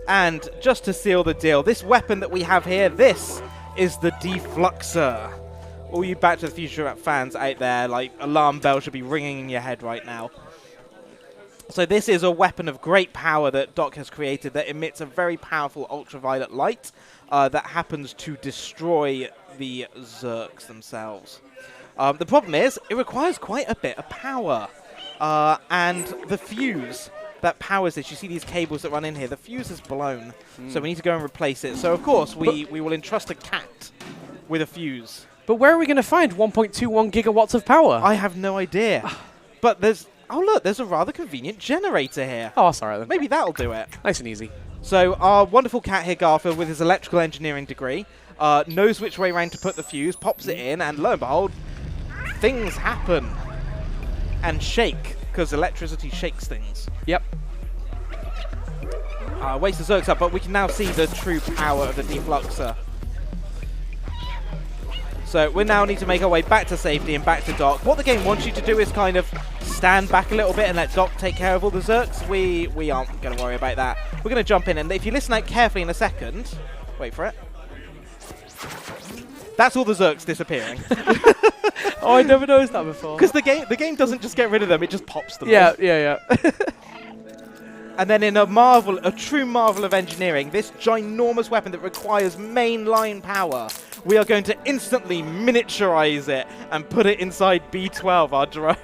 And just to seal the deal, this weapon that we have here, this is the Defluxer. All you Back to the Future fans out there, like, alarm bells should be ringing in your head right now. So this is a weapon of great power that Doc has created that emits a very powerful ultraviolet light that happens to destroy the Zerks themselves. The problem is, it requires quite a bit of power. And the fuse that powers this, you see these cables that run in here, the fuse is blown, so we need to go and replace it. So of course we will entrust a cat with a fuse. But where are we going to find 1.21 gigawatts of power? I have no idea. But there's, oh look, there's a rather convenient generator here. Oh, sorry then. Maybe that'll do it. Nice and easy. So our wonderful cat here, Garfield, with his electrical engineering degree, knows which way around to put the fuse, pops it in, and lo and behold, things happen. And shake, because electricity shakes things. Yep. Waste the Zerks up, but we can now see the true power of the Defluxer. So we now need to make our way back to safety and back to Doc. What the game wants you to do is kind of stand back a little bit and let Doc take care of all the Zerks. We aren't going to worry about that. We're going to jump in, and if you listen out carefully in a second, wait for it. That's all the Zerks disappearing. Oh, I never noticed that before. Because the game doesn't just get rid of them; it just pops them. Yeah, off. yeah. And then in a true marvel of engineering, this ginormous weapon that requires mainline power, we are going to instantly miniaturize it and put it inside B12, our drone.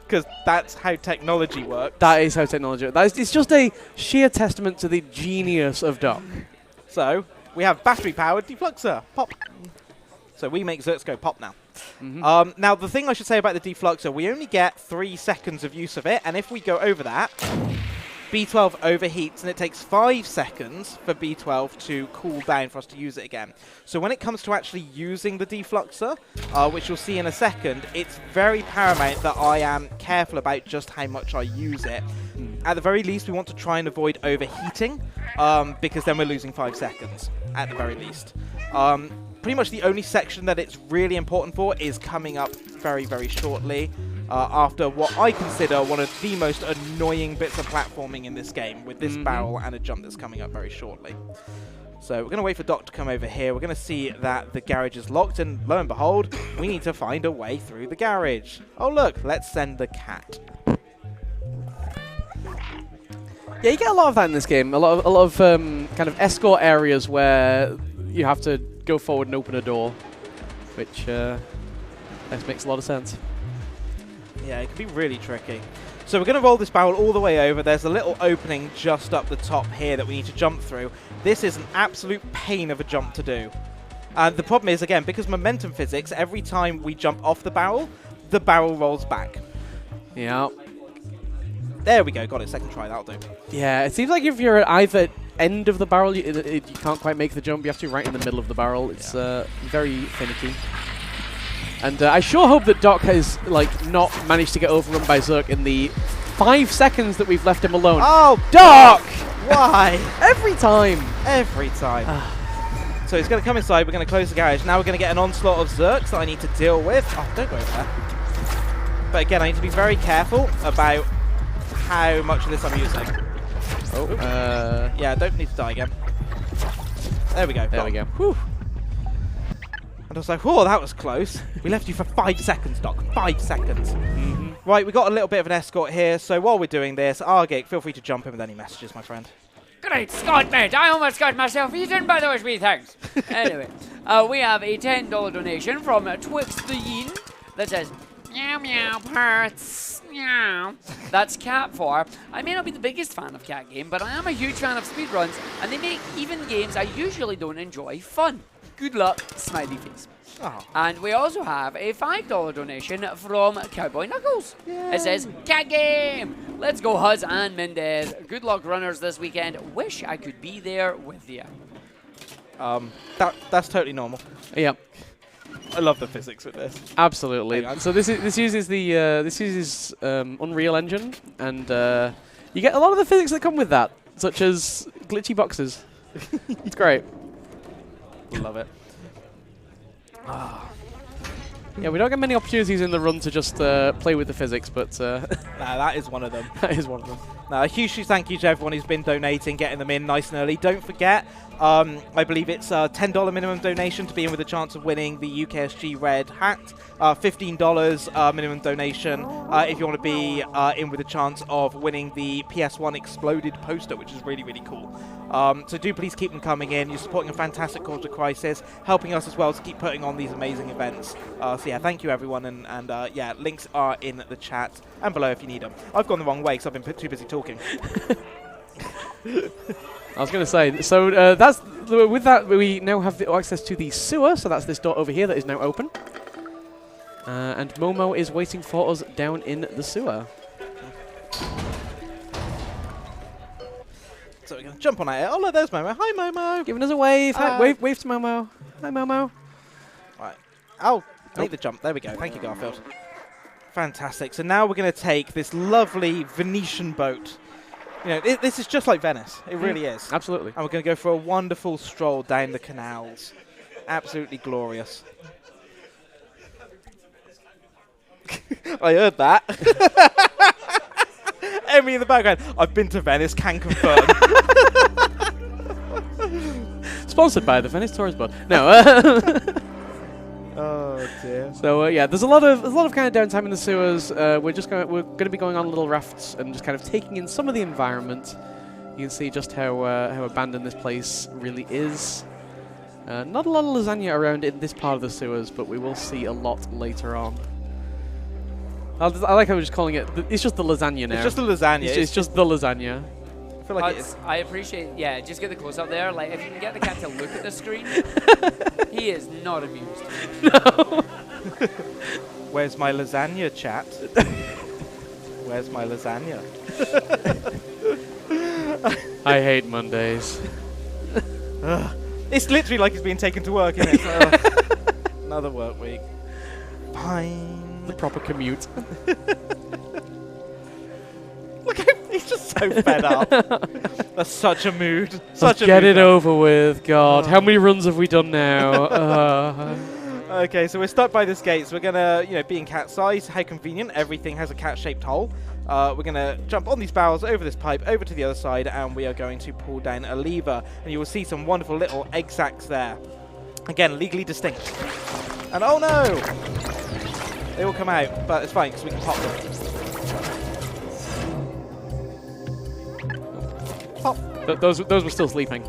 because that's how technology works. That is how technology works. It's just a sheer testament to the genius of Doc. So, we have battery-powered defluxor. Pop. So we make Zerks go pop now. Now, the thing I should say about the defluxor, we only get 3 seconds of use of it, and if we go over that, B12 overheats, and it takes 5 seconds for B12 to cool down for us to use it again. So when it comes to actually using the defluxor, which you'll see in a second, it's very paramount that I am careful about just how much I use it. At the very least, we want to try and avoid overheating, because then we're losing 5 seconds, at the very least. Pretty much the only section that it's really important for is coming up very, very shortly. After what I consider one of the most annoying bits of platforming in this game, with this barrel and a jump that's coming up very shortly. So we're going to wait for Doc to come over here. We're going to see that the garage is locked, and lo and behold, we need to find a way through the garage. Oh look, let's send the cat. Yeah, you get a lot of that in this game. A lot of kind of escort areas where you have to go forward and open a door, which makes a lot of sense. Yeah, it can be really tricky. So we're going to roll this barrel all the way over. There's a little opening just up the top here that we need to jump through. This is an absolute pain of a jump to do. And the problem is, again, because momentum physics, every time we jump off the barrel rolls back. Yeah. There we go. Got it. Second try. That'll do. Yeah, it seems like if you're at either end of the barrel, you can't quite make the jump. You have to be right in the middle of the barrel. It's very finicky. And I sure hope that Doc has not managed to get overrun by Zerk in the 5 seconds that we've left him alone. Oh, Doc! Why? Every time. Every time. So he's going to come inside. We're going to close the garage. Now we're going to get an onslaught of Zerks that I need to deal with. Oh, don't go over there. But again, I need to be very careful about how much of this I'm using. Oh. Yeah, don't need to die again. There we go. There we go. Whew. And I was like, whoa, that was close. We left you for 5 seconds, Doc. 5 seconds. Right, we got a little bit of an escort here. So while we're doing this, Argake, feel free to jump in with any messages, my friend. Great Scott, mate. I almost got myself eaten by those wee things. Anyway, we have a $10 donation from Twixthein that says, meow meow parts, meow. That's Cat 4. I may not be the biggest fan of Cat Game, but I am a huge fan of speedruns, and they make even games I usually don't enjoy fun. Good luck, smiley face. Oh. And we also have a $5 donation from Cowboy Knuckles. Yay. It says, Cat Game! Let's go, Huds and Mendez. Good luck, runners, this weekend. Wish I could be there with you. That's totally normal. Yep. I love the physics with this. Absolutely. So this uses the Unreal Engine, and you get a lot of the physics that come with that, such as glitchy boxes. It's great. Love it. Yeah, we don't get many opportunities in the run to just play with the physics, but nah, that is one of them. That is one of them. Now, a huge thank you to everyone who's been donating, getting them in nice and early. Don't forget, I believe it's a $10 minimum donation to be in with a chance of winning the UKSG Red hat. $15 minimum donation if you want to be in with a chance of winning the PS1 Exploded poster, which is really, really cool. So do please keep them coming in. You're supporting a fantastic cause of Crisis, helping us as well to keep putting on these amazing events. So yeah, thank you everyone, and yeah, links are in the chat and below if you need them. I've gone the wrong way because I've been too busy talking. I was going to say, so that's with that we now have the access to the sewer, so that's this door over here that is now open. And Momo is waiting for us down in the sewer. So we're going to jump on it. Oh, look, there's Momo. Hi, Momo. Giving us a wave. Hi, wave to Momo. Hi, Momo. Right. Oh, make the jump. There we go. Thank you, Garfield. Fantastic. So now we're going to take this lovely Venetian boat. You know, this is just like Venice. It really is. Absolutely. And we're going to go for a wonderful stroll down the canals. Absolutely glorious. I heard that. Emily in the background. I've been to Venice, can confirm. Sponsored by the Venice Tourist Board. No. Oh dear. So yeah, there's a lot of kind of downtime in the sewers. We're going to be going on little rafts and just kind of taking in some of the environment. You can see just how abandoned this place really is. Not a lot of lasagna around in this part of the sewers, but we will see a lot later on. I like how we're just calling it. It's just the lasagna now. It's just the lasagna. It's just the lasagna. I feel like it is. I appreciate, yeah, just get the close up there. Like, if you can get the cat to look at the screen, he is not amused. No. Where's my lasagna, chat? Where's my lasagna? I hate Mondays. It's literally like he's being taken to work, isn't it? Another work week. Fine. The proper commute. Look, he's just so fed up. That's such a mood. Let's get it over with, God. How many runs have we done now? Okay, so we're stuck by this gate, so we're gonna, being cat size, how convenient, everything has a cat-shaped hole. We're gonna jump on these barrels, over this pipe, over to the other side, and we are going to pull down a lever. And you will see some wonderful little egg sacs there. Again, legally distinct. And oh no! They will come out, but it's fine, because we can pop them. Pop. Those were still sleeping.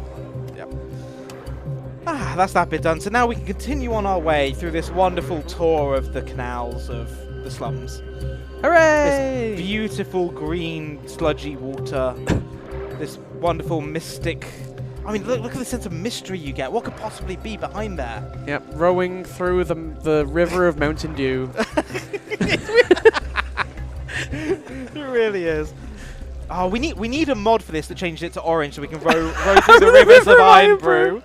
That's that bit done. So now we can continue on our way through this wonderful tour of the canals of the slums. Hooray! This beautiful green sludgy water. This wonderful mystic... I mean, look at the sense of mystery you get. What could possibly be behind there? Yep, rowing through the river of Mountain Dew. It really is. Oh, we need a mod for this that changes it to orange so we can row through the rivers of Iron Brew.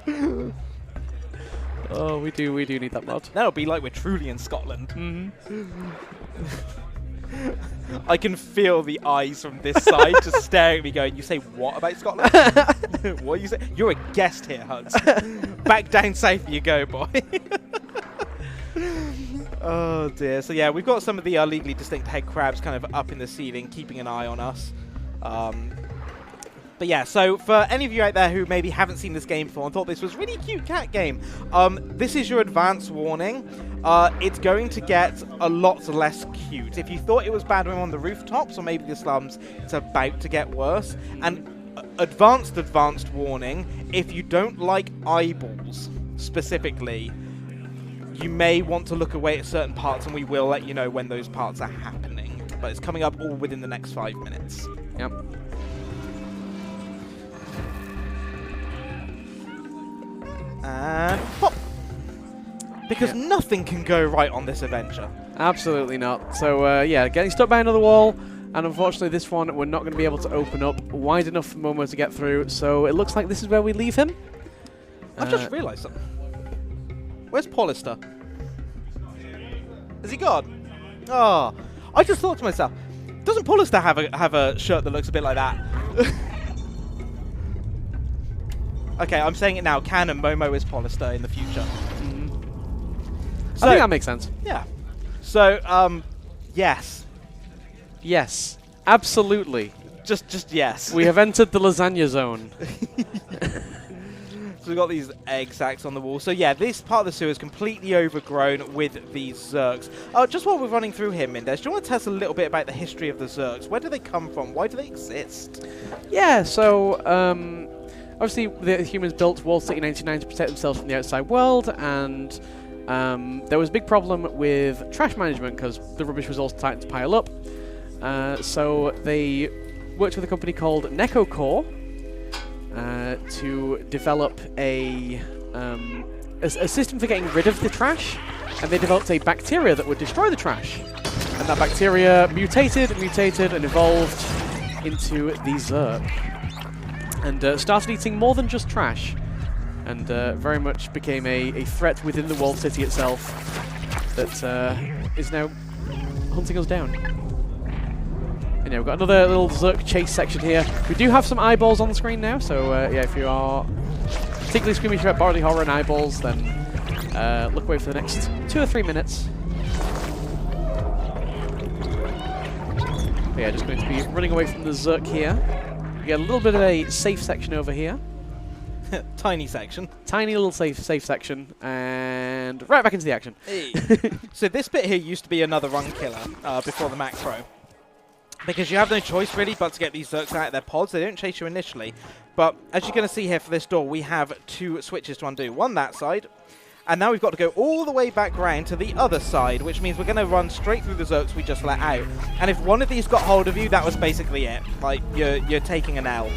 Oh, we do need that mod. That'll be like we're truly in Scotland. Mm-hmm. I can feel the eyes from this side just staring at me going, you say what about Scotland? What you say? You're a guest here, Huds. Back down south you go, boy. Oh dear. So yeah, we've got some of the legally distinct head crabs kind of up in the ceiling, keeping an eye on us. But yeah, so for any of you out there who maybe haven't seen this game before and thought this was a really cute cat game, this is your advance warning. It's going to get a lot less cute. If you thought it was bad when we're on the rooftops or maybe the slums, it's about to get worse. And advanced warning, if you don't like eyeballs specifically, you may want to look away at certain parts, and we will let you know when those parts are happening. But it's coming up all within the next 5 minutes. Yep. And pop! Because nothing can go right on this adventure. Absolutely not. So, yeah, getting stuck by another wall, and unfortunately this one we're not going to be able to open up wide enough for Momo to get through, so it looks like this is where we leave him. I've just realised something. Where's Paulister? Is he gone? Oh, I just thought to myself, doesn't Paulister have a shirt that looks a bit like that? Okay, I'm saying it now. Canon Momo is Paulister in the future. So, I think that makes sense. Yeah. So, yes. Yes. Absolutely. Just yes. We have entered the lasagna zone. So we've got these egg sacs on the wall. So yeah, this part of the sewer is completely overgrown with these Zergs. Just while we're running through here, Mindes, do you want to tell us a little bit about the history of the Zergs? Where do they come from? Why do they exist? Yeah, so obviously the humans built Wall City 99 to protect themselves from the outside world, and there was a big problem with trash management because the rubbish was all starting to pile up. So they worked with a company called NecoCore to develop a system for getting rid of the trash, and they developed a bacteria that would destroy the trash. And that bacteria mutated, and evolved into the Zerg. And started eating more than just trash, and very much became a threat within the walled city itself that is now hunting us down. And yeah, we've got another little Zerg chase section here. We do have some eyeballs on the screen now, so yeah, if you are particularly squeamish about bodily horror and eyeballs, then look away for the next 2 or 3 minutes. But yeah, just going to be running away from the Zerg here. We get a little bit of a safe section over here. Tiny section. Tiny little safe section, and right back into the action. Hey. So this bit here used to be another run killer before the macro. Because you have no choice really but to get these Zergs out of their pods. They don't chase you initially. But as you're going to see here for this door, we have 2 switches to undo. One that side, And now we've got to go all the way back round to the other side, which means we're going to run straight through the Zerks we just let out. And if one of these got hold of you, that was basically it. Like, you're taking an L.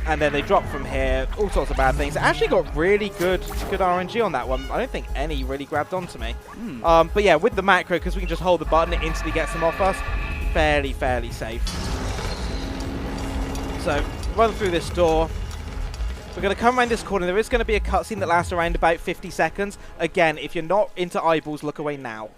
And then they drop from here, all sorts of bad things. Actually got really good RNG on that one. I don't think any really grabbed onto me. But yeah, with the macro, because we can just hold the button, it instantly gets them off us. Fairly safe. So, run through this door. We're going to come around this corner. There is going to be a cutscene that lasts around about 50 seconds. Again, if you're not into eyeballs, look away now.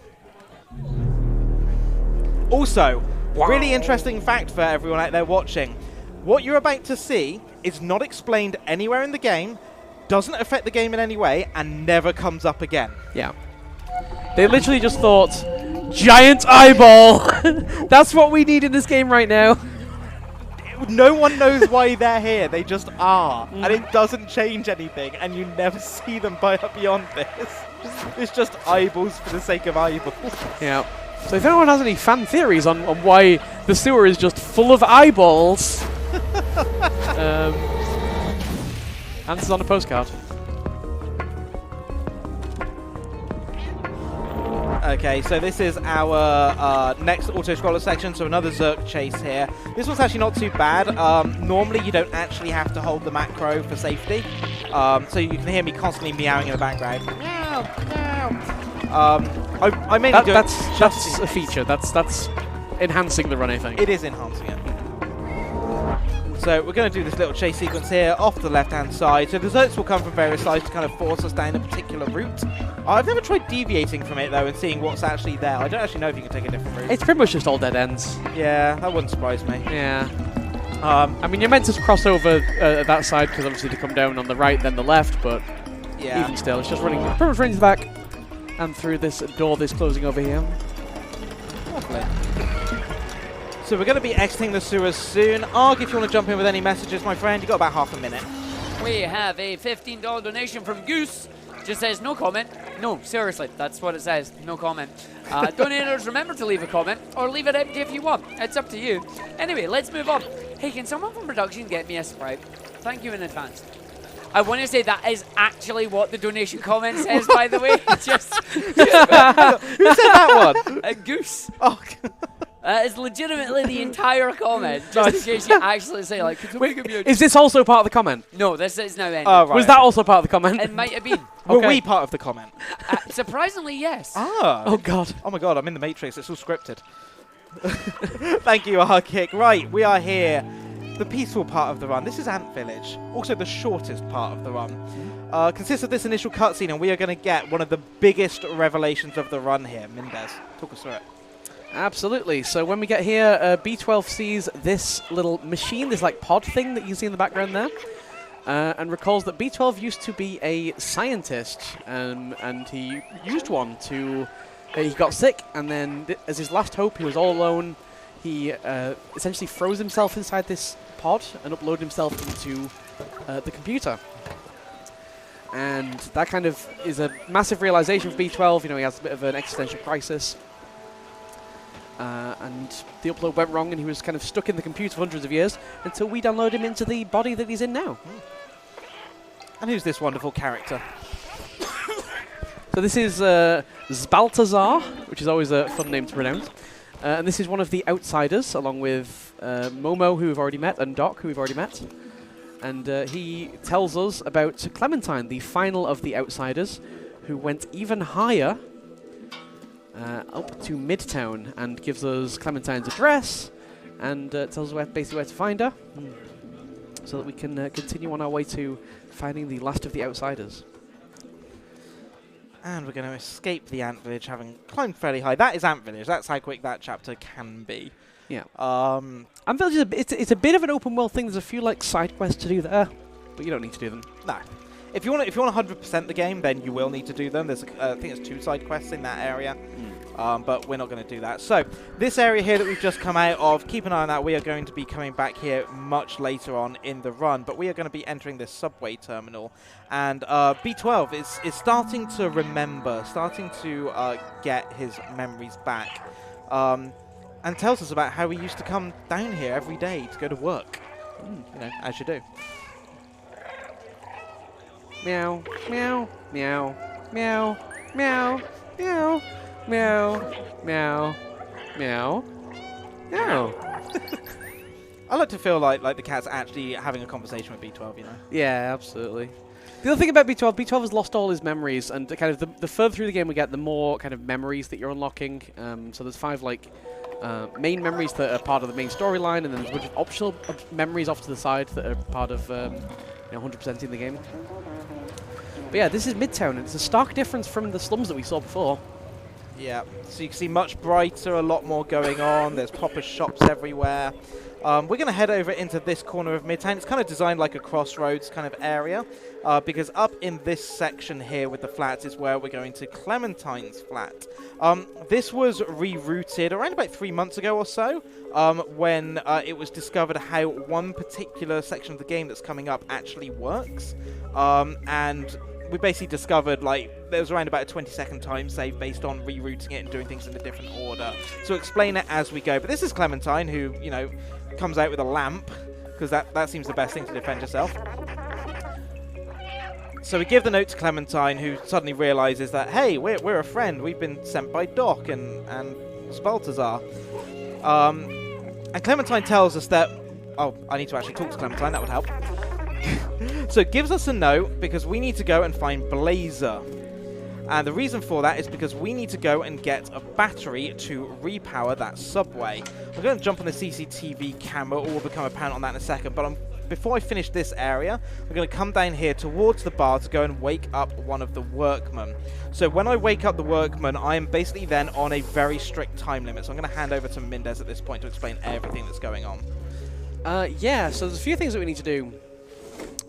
Also, really interesting fact for everyone out there watching. What you're about to see is not explained anywhere in the game, doesn't affect the game in any way, and never comes up again. Yeah. They literally just thought, giant eyeball! That's what we need in this game right now. No one knows why they're here, they just are. And it doesn't change anything, and you never see them beyond this. It's just eyeballs for the sake of eyeballs. Yeah. So if anyone has any fan theories on why the sewer is just full of eyeballs, answers on a postcard. Okay, so this is our next auto-scroller section, so another Zerk chase here. This one's actually not too bad. Normally you don't actually have to hold the macro for safety. So you can hear me constantly meowing in the background. Meow, meow. I mainly do it. That's a feature. That's enhancing the run, I think. It is enhancing it. So we're going to do this little chase sequence here off the left-hand side. So the Zerks will come from various sides to kind of force us down a particular route. I've never tried deviating from it, though, and seeing what's actually there. I don't actually know if you can take a different route. It's pretty much just all dead ends. Yeah, that wouldn't surprise me. Yeah. I mean, you're meant to cross over that side, because obviously to come down on the right, then the left, but yeah. Even still, it's just running pretty much running back and through this door that's closing over here. Lovely. So we're going to be exiting the sewers soon. Arg, if you want to jump in with any messages, my friend, you've got about half a minute. We have a $15 donation from Goose. Just says no comment. No, seriously, that's what it says. No comment. Donators, remember to leave a comment or leave it empty if you want. It's up to you. Anyway, let's move on. Hey, can someone from production get me a Sprite? Thank you in advance. I want to say that is actually what the donation comment says, by the way. Just Who said that one? Goose. Oh, It's legitimately the entire comment, just in case you actually say, like, wait, is this also part of the comment? No, this is now ending. Oh, right. Was that also part of the comment? It might have been. Were we part of the comment? Surprisingly, yes. Ah. Oh, God. Oh, my God, I'm in the Matrix. It's all scripted. Thank you, Arkick. Right, we are here. The peaceful part of the run. This is Ant Village. Also the shortest part of the run. Consists of this initial cutscene, and we are going to get one of the biggest revelations of the run here. Mendez, talk us through it. Absolutely. So when we get here, B12 sees this little machine, this like pod thing that you see in the background there, and recalls that B12 used to be a scientist, and he used one to... he got sick, and then as his last hope, he was all alone. He essentially froze himself inside this pod and uploaded himself into the computer. And that kind of is a massive realization for B12. You know, he has a bit of an existential crisis. And the upload went wrong, and he was kind of stuck in the computer for hundreds of years until we download him into the body that he's in now. And who's this wonderful character? So this is Zbaltazar, which is always a fun name to pronounce. And this is one of the outsiders, along with Momo, who we've already met, and Doc, who we've already met. And he tells us about Clementine, the final of the outsiders, who went even higher up to Midtown, and gives us Clementine's address, and tells us basically where to find her, so that we can continue on our way to finding the last of the outsiders. And we're going to escape the Ant Village, having climbed fairly high. That is Ant Village. That's how quick that chapter can be. Yeah. Ant Village it's a bit of an open world thing. There's a few like side quests to do there, but you don't need to do them. No. If you want 100% the game, then you will need to do them. There's I think there's 2 side quests in that area. But we're not going to do that. So, this area here that we've just come out of, keep an eye on that. We are going to be coming back here much later on in the run, but we are going to be entering this subway terminal. And B12 is starting to remember, starting to get his memories back, and tells us about how he used to come down here every day to go to work, you know, as you do. Meow, meow, meow, meow, meow, meow, meow, meow, meow, meow. I like to feel like the cat's actually having a conversation with B12, you know? Yeah, absolutely. The other thing about B12 has lost all his memories, and kind of the further through the game we get, the more kind of memories that you're unlocking. So there's 5 like main memories that are part of the main storyline, and then there's a bunch of optional memories off to the side that are part of 100% in the game. But yeah, this is Midtown, and it's a stark difference from the slums that we saw before. Yeah, so you can see much brighter, a lot more going on. There's proper shops everywhere. We're going to head over into this corner of Midtown. It's kind of designed like a crossroads kind of area, because up in this section here with the flats is where we're going to Clementine's flat. This was rerouted around about 3 months ago or so, when it was discovered how one particular section of the game that's coming up actually works. And we basically discovered, like, there was around about a 20-second time save based on rerouting it and doing things in a different order. So explain it as we go. But this is Clementine, who, you know, comes out with a lamp, because that seems the best thing to defend yourself. So we give the note to Clementine, who suddenly realizes that, hey, we're a friend. We've been sent by Doc and Balthazar. And Clementine tells us that... Oh, I need to actually talk to Clementine. That would help. So it gives us a note because we need to go and find Blazer. And the reason for that is because we need to go and get a battery to repower that subway. I'm going to jump on the CCTV camera, all will become apparent on that in a second, but before I finish this area, we're going to come down here towards the bar to go and wake up one of the workmen. So when I wake up the workman, I am basically then on a very strict time limit. So I'm going to hand over to Mendez at this point to explain everything that's going on. Yeah, so there's a few things that we need to do.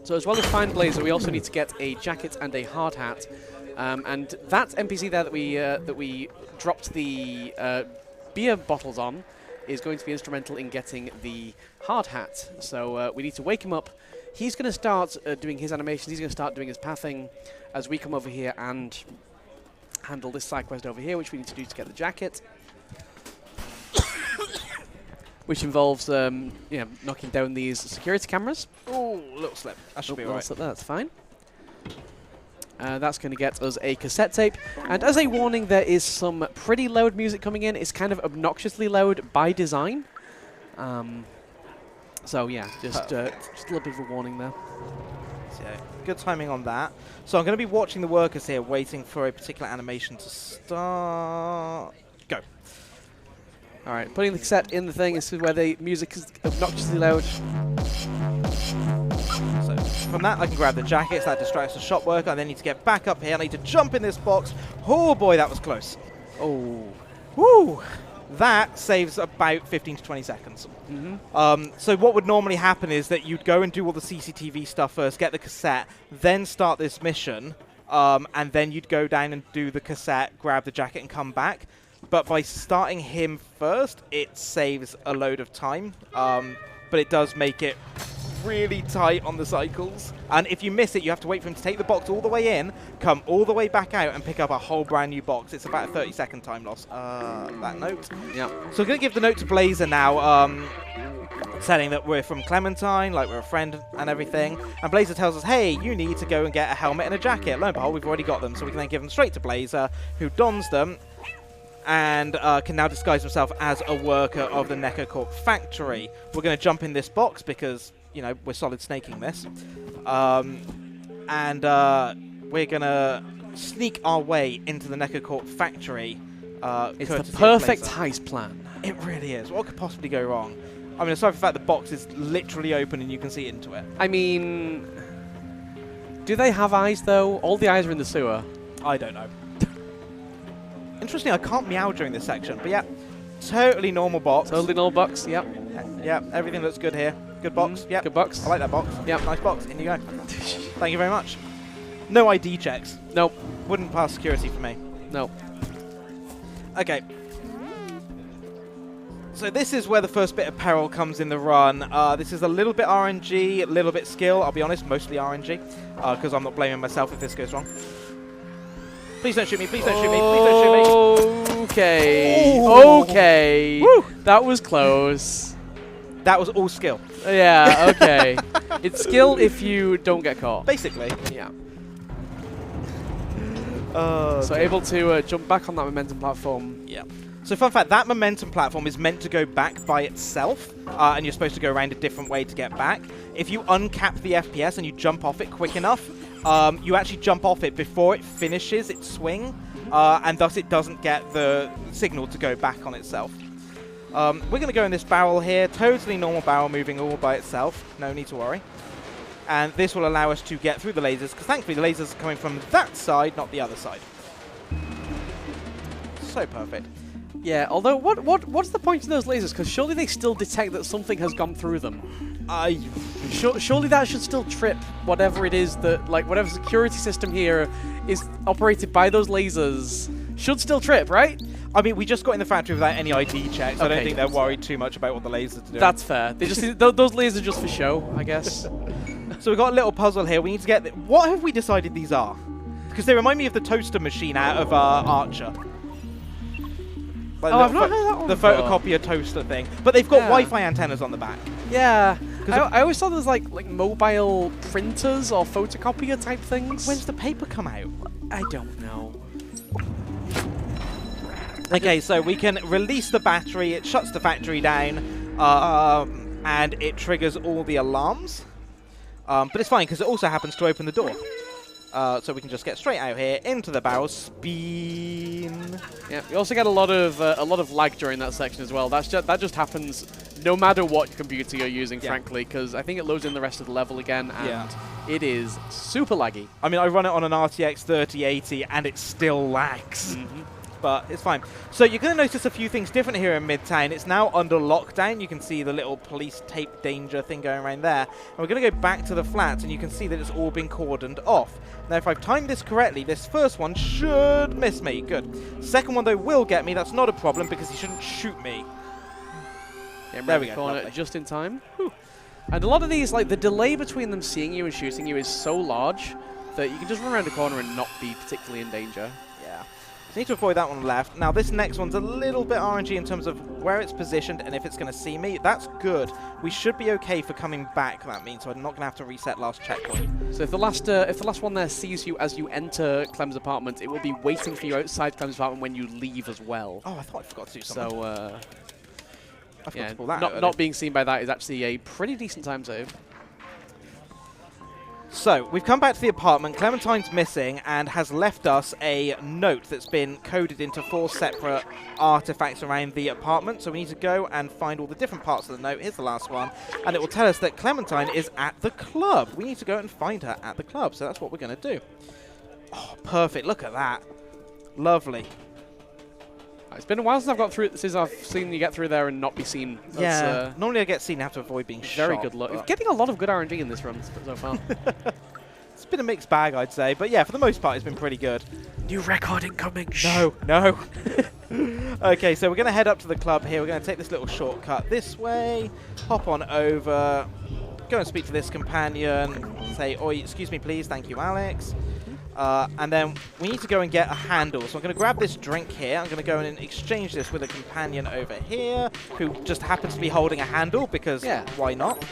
So as well as find Blazer, we also need to get a jacket and a hard hat. And that NPC there that we dropped the beer bottles on is going to be instrumental in getting the hard hat. So we need to wake him up. He's going to start doing his animations. He's going to start doing his pathing as we come over here and handle this side quest over here, which we need to do to get the jacket. Which involves, knocking down these security cameras. Oh, little slip. That should be all right. Slip there, that's fine. That's going to get us a cassette tape. And as a warning, there is some pretty loud music coming in. It's kind of obnoxiously loud by design. So yeah, just a little bit of a warning there. So, good timing on that. So I'm going to be watching the workers here, waiting for a particular animation to start. Go. All right, putting the cassette in the thing. This is where the music is obnoxiously loud. So from that, I can grab the jackets. That distracts the shop worker. I then need to get back up here. I need to jump in this box. Oh boy, that was close. Oh. Woo! That saves about 15 to 20 seconds. Mm-hmm. So what would normally happen is that you'd go and do all the CCTV stuff first, get the cassette, then start this mission, and then you'd go down and do the cassette, grab the jacket, and come back. But by starting him first, it saves a load of time, but it does make it really tight on the cycles. And if you miss it, you have to wait for him to take the box all the way in, come all the way back out, and pick up a whole brand new box. It's about a 30-second time loss. That note. Yeah. So I'm going to give the note to Blazer now, saying that we're from Clementine, like we're a friend and everything. And Blazer tells us, hey, you need to go and get a helmet and a jacket. Lo and behold, we've already got them, so we can then give them straight to Blazer, who dons them and can now disguise himself as a worker of the Necrocorp factory. We're going to jump in this box because, you know, we're solid snaking this. And we're going to sneak our way into the Necrocorp factory. It's the perfect heist plan. It really is. What could possibly go wrong? I mean, aside from the fact the box is literally open and you can see into it. I mean, do they have eyes, though? All the eyes are in the sewer. I don't know. Interesting, I can't meow during this section, but yeah, totally normal box. Totally normal box, yep. Yeah, everything looks good here. Good box, yeah. Good box. I like that box. Yeah, nice box. In you go. Thank you very much. No ID checks. Nope. Wouldn't pass security for me. Nope. Okay. So this is where the first bit of peril comes in the run. This is a little bit RNG, a little bit skill. I'll be honest, mostly RNG, because I'm not blaming myself if this goes wrong. Please don't shoot me, please don't shoot me, please don't shoot me. Okay. Ooh. Okay. Woo. That was close. That was all skill. Yeah, okay. It's skill if you don't get caught. Basically. Yeah. So able to jump back on that momentum platform. Yeah. So fun fact, that momentum platform is meant to go back by itself, and you're supposed to go around a different way to get back. If you uncap the FPS and you jump off it quick enough, you actually jump off it before it finishes its swing, and thus it doesn't get the signal to go back on itself. We're going to go in this barrel here, totally normal barrel moving all by itself, no need to worry. And this will allow us to get through the lasers, because thankfully the lasers are coming from that side, not the other side. So perfect. Yeah, although what's the point of those lasers? Because surely they still detect that something has gone through them. Surely that should still trip whatever it is that, like, whatever security system here is operated by those lasers should still trip, right? I mean, we just got in the factory without any ID checks. Okay, I don't think they're worried too much about what the lasers are doing. That's fair. They just those lasers are just for show, I guess. So we've got a little puzzle here. We need to get... What have we decided these are? Because they remind me of the toaster machine out of Archer. Like I've not heard that one the before. photocopier toaster thing. But they've got Wi-Fi antennas on the back. Yeah. I always thought there was like mobile printers or photocopier type things. When's the paper come out? I don't know. Okay, so we can release the battery. It shuts the factory down, and it triggers all the alarms. But it's fine because it also happens to open the door. So we can just get straight out here into the barrel, spin. Yeah, you also get a lot of lag during that section as well. That just happens no matter what computer you're using, frankly, because I think it loads in the rest of the level again, and it is super laggy. I mean, I run it on an RTX 3080, and it still lags. But it's fine. So you're going to notice a few things different here in Midtown. It's now under lockdown. You can see the little police tape danger thing going around there. And we're going to go back to the flats, and you can see that it's all been cordoned off. Now, if I've timed this correctly, this first one should miss me. Good. Second one, though, will get me. That's not a problem, because he shouldn't shoot me. There we go. Corner just in time. Whew. And a lot of these, like, the delay between them seeing you and shooting you is so large that you can just run around the corner and not be particularly in danger. Need to avoid that one left. Now this next one's a little bit RNG in terms of where it's positioned and if it's going to see me. That's good. We should be okay for coming back, that means, so I'm not going to have to reset last checkpoint. So if the last one there sees you as you enter Clem's apartment, it will be waiting for you outside Clem's apartment when you leave as well. Oh, I thought I forgot to do something. So I forgot to pull that out. Not being seen by that is actually a pretty decent time save. So, we've come back to the apartment. Clementine's missing and has left us a note that's been coded into 4 separate artifacts around the apartment. So we need to go and find all the different parts of the note. Here's the last one. And it will tell us that Clementine is at the club. We need to go and find her at the club. So that's what we're going to do. Oh, perfect. Look at that. Lovely. It's been a while since I've seen you get through there and not be seen. That's, normally I get seen and have to avoid being shot. Very good luck. Getting a lot of good RNG in this run so far. It's been a mixed bag, I'd say. But yeah, for the most part, it's been pretty good. New record incoming. No. Okay, so we're going to head up to the club here. We're going to take this little shortcut this way. Hop on over. Go and speak to this companion. Say, oi, excuse me, please. Thank you, Alex. And then we need to go and get a handle. So I'm going to grab this drink here. I'm going to go and exchange this with a companion over here who just happens to be holding a handle because why not?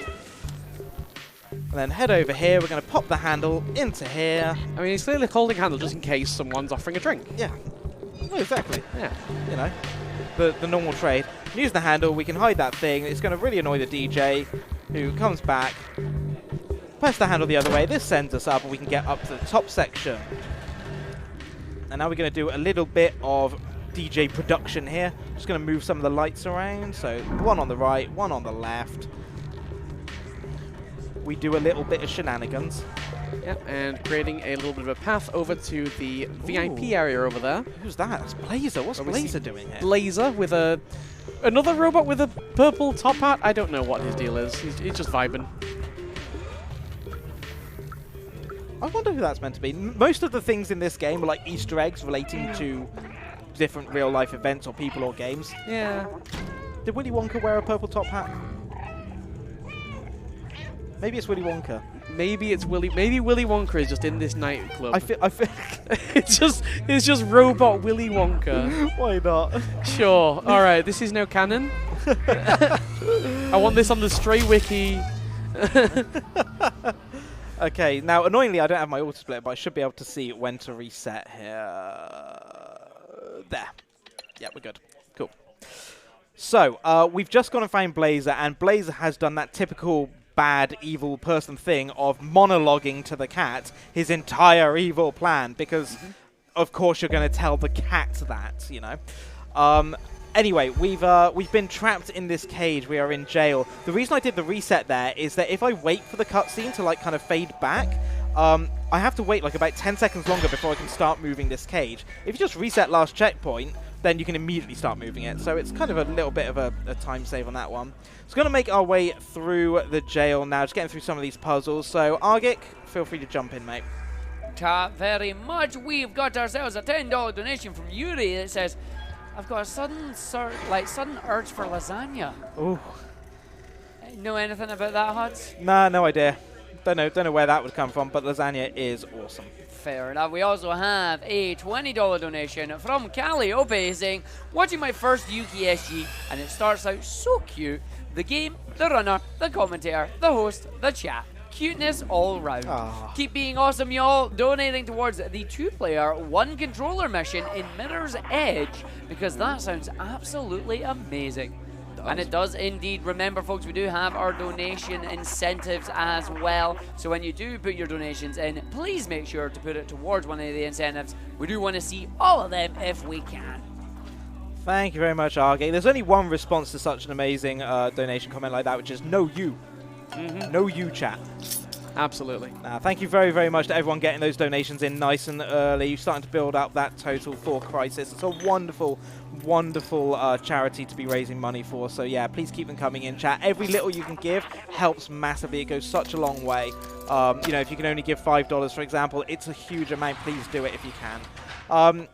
And then head over here. We're going to pop the handle into here. I mean, he's clearly holding a handle just in case someone's offering a drink. Yeah. Well, exactly. Yeah. You know, the normal trade. Use the handle. We can hide that thing. It's going to really annoy the DJ who comes back. Press the handle the other way. This sends us up and we can get up to the top section. And now we're going to do a little bit of DJ production here. Just going to move some of the lights around. So one on the right, one on the left. We do a little bit of shenanigans. Yep, and creating a little bit of a path over to the VIP area over there. Who's that? That's Blazer. What's Blazer doing here? Blazer with another robot with a purple top hat. I don't know what his deal is. He's just vibing. I wonder who that's meant to be. Most of the things in this game are like Easter eggs relating to different real-life events or people or games. Yeah. Did Willy Wonka wear a purple top hat? Maybe it's Willy Wonka. Maybe it's Willy. Maybe Willy Wonka is just in this nightclub. I feel it's just robot Willy Wonka. Why not? Sure. All right. This is no canon. I want this on the Stray Wiki. Okay, now annoyingly I don't have my auto split, but I should be able to see when to reset here. There. Yeah, we're good. Cool. So, we've just gone and found Blazer, and Blazer has done that typical bad, evil person thing of monologuing to the cat his entire evil plan, because of course you're going to tell the cat that, you know. Anyway, we've been trapped in this cage. We are in jail. The reason I did the reset there is that if I wait for the cutscene to like kind of fade back, I have to wait like about 10 seconds longer before I can start moving this cage. If you just reset last checkpoint, then you can immediately start moving it. So it's kind of a little bit of a time save on that one. So we're going to make our way through the jail now, just getting through some of these puzzles. So Argic, feel free to jump in, mate. Very much. We've got ourselves a $10 donation from Yuri that says, I've got a sudden urge for lasagna. Ooh. Know anything about that, Huds? Nah, no idea. Don't know where that would come from, but lasagna is awesome. Fair enough. We also have a $20 donation from Calliope saying, watching my first UKSG, and it starts out so cute. The game, the runner, the commentator, the host, the chat. Cuteness all round. Aww. Keep being awesome, y'all. Donating towards the 2-player, 1-controller mission in Mirror's Edge, because that sounds absolutely amazing. And it does indeed. Remember, folks, we do have our donation incentives as well. So when you do put your donations in, please make sure to put it towards one of the incentives. We do want to see all of them if we can. Thank you very much, Argate. There's only one response to such an amazing donation comment like that, which is no you. No you, chat. Absolutely. Thank you very, very much to everyone getting those donations in nice and early. You're starting to build up that total for Crisis. It's a wonderful, wonderful charity to be raising money for. So yeah, please keep them coming in, chat. Every little you can give helps massively. It goes such a long way. You know, if you can only give $5, for example, it's a huge amount. Please do it if you can.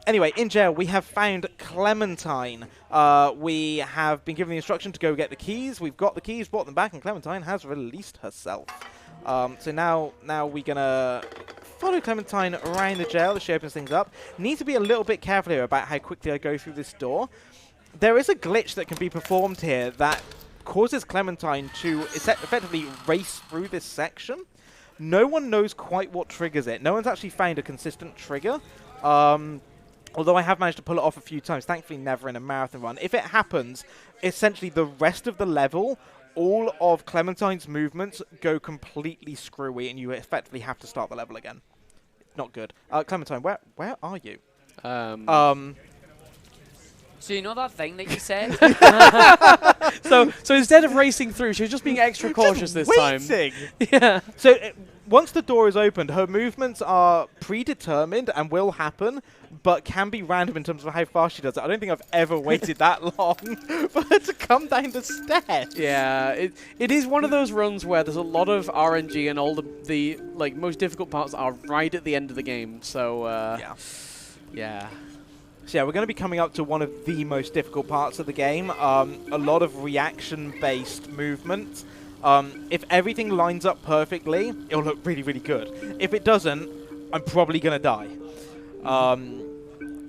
Anyway, in jail, we have found Clementine. We have been given the instruction to go get the keys. We've got the keys, brought them back, and Clementine has released herself. So now we're going to follow Clementine around the jail as she opens things up. Need to be a little bit careful here about how quickly I go through this door. There is a glitch that can be performed here that causes Clementine to effectively race through this section. No one knows quite what triggers it. No one's actually found a consistent trigger. Although I have managed to pull it off a few times, thankfully never in a marathon run. If it happens, essentially the rest of the level, all of Clementine's movements go completely screwy, and you effectively have to start the level again. Not good. Clementine, where are you? So you know that thing that you said? so instead of racing through, she was just being extra cautious this time. Yeah. So once the door is opened, her movements are predetermined and will happen, but can be random in terms of how fast she does it. I don't think I've ever waited that long for her to come down the stairs. Yeah, it is one of those runs where there's a lot of RNG, and all the like most difficult parts are right at the end of the game. So yeah. So yeah, we're going to be coming up to one of the most difficult parts of the game. A lot of reaction-based movement. If everything lines up perfectly, it'll look really, really good. If it doesn't, I'm probably going to die.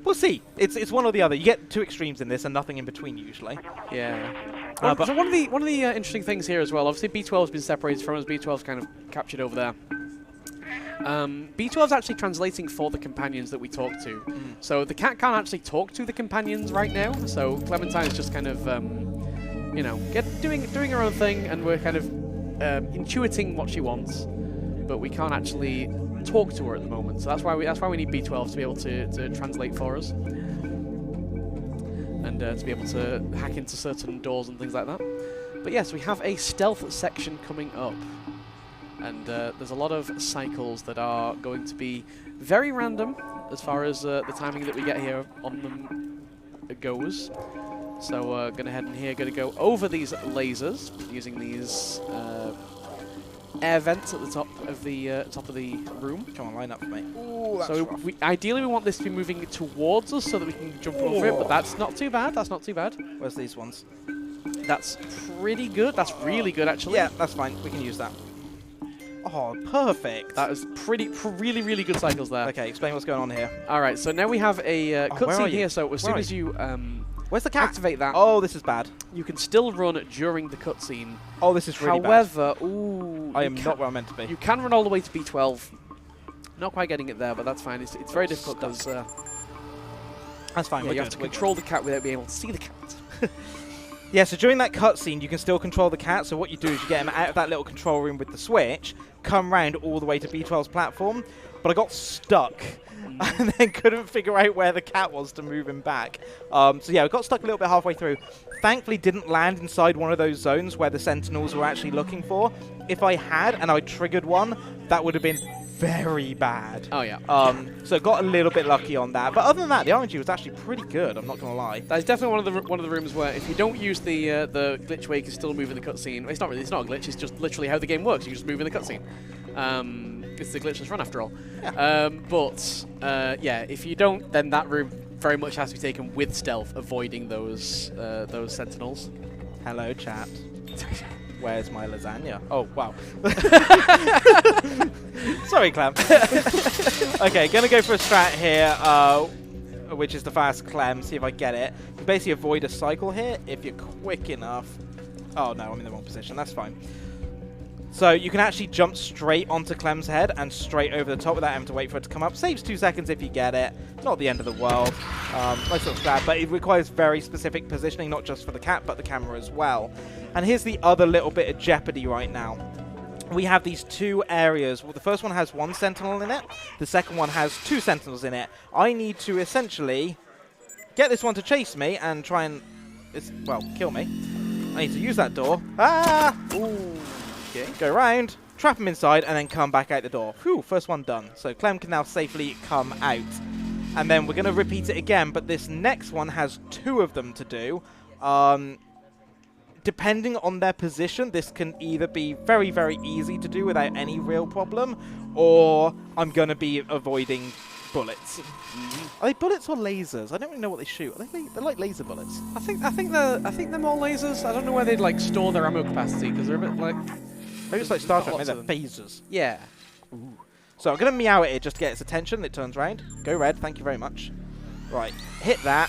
We'll see. It's one or the other. You get two extremes in this and nothing in between usually. Yeah. So one of the interesting things here as well, obviously B12 has been separated from us. B12's kind of captured over there. B12's actually translating for the companions that we talk to. So the cat can't actually talk to the companions right now. So Clementine's just kind of, you know, doing her own thing, and we're kind of intuiting what she wants, but we can't actually talk to her at the moment. So that's why we need B12 to be able to translate for us, and to be able to hack into certain doors and things like that. But yes, we have a stealth section coming up. And there's a lot of cycles that are going to be very random as far as the timing that we get here on them goes. So going to head in here, going to go over these lasers using these air vents at the top of the room. Come on, line up, mate. Ooh, so ideally we want this to be moving towards us so that we can jump over it, but that's not too bad. That's not too bad. Where's these ones? That's pretty good. That's really good, actually. Yeah, that's fine. We can use that. Oh, perfect. That was really, really good cycles there. Okay, explain what's going on here. All right, so now we have a cutscene here. So as soon as you Where's the cat? Activate that. Oh, this is bad. You can still run during the cutscene. Oh, this is really However, bad. ooh, I am not where I'm meant to be. You can run all the way to B12. Not quite getting it there, but that's fine. It's very difficult because that's fine. you have to control the cat without being able to see the cat. Yeah, so during that cutscene, you can still control the cat. So what you do is you get him out of that little control room with the switch, come round all the way to B12's platform. But I got stuck and then couldn't figure out where the cat was to move him back. So yeah, I got stuck a little bit halfway through. Thankfully, didn't land inside one of those zones where the Sentinels were actually looking for. If I had and I triggered one, that would have been very bad. Oh yeah. So got a little bit lucky on that. But other than that, the RNG was actually pretty good. I'm not gonna lie. That is definitely one of the rooms where if you don't use the glitch where you can still move in the cutscene. It's not really. It's not a glitch. It's just literally how the game works. You just move in the cutscene. It's the glitchless run after all. Yeah. Yeah, if you don't, then that room very much has to be taken with stealth, avoiding those sentinels. Hello, chat. Where's my lasagna? Oh, wow. Sorry, Clem. Okay, gonna go for a strat here, which is the fast Clem, see if I get it. You basically avoid a cycle here if you're quick enough. Oh, no, I'm in the wrong position. That's fine. So you can actually jump straight onto Clem's head and straight over the top without having to wait for it to come up. Saves 2 seconds if you get it. Not the end of the world. Nice little strat, but it requires very specific positioning, not just for the cat, but the camera as well. And here's the other little bit of jeopardy right now. We have these 2 areas. Well, the first one has 1 sentinel in it. The second one has 2 sentinels in it. I need to essentially get this one to chase me and try and, well, kill me. I need to use that door. Ah! Ooh. Okay. Go around, trap him inside, and then come back out the door. Whew, first one done. So Clem can now safely come out. And then we're going to repeat it again, but this next one has 2 of them to do. Depending on their position, this can either be very, very easy to do without any real problem, or I'm going to be avoiding bullets. Are they bullets or lasers? I don't really know what they shoot. They're like laser bullets. I think they're more lasers. I don't know where they'd like store their ammo capacity because they're a bit like. Maybe it's like Star Trek. Maybe they're phasers. Yeah. Ooh. So I'm going to meow at it just to get its attention. It turns around. Go red. Thank you very much. Right. Hit that.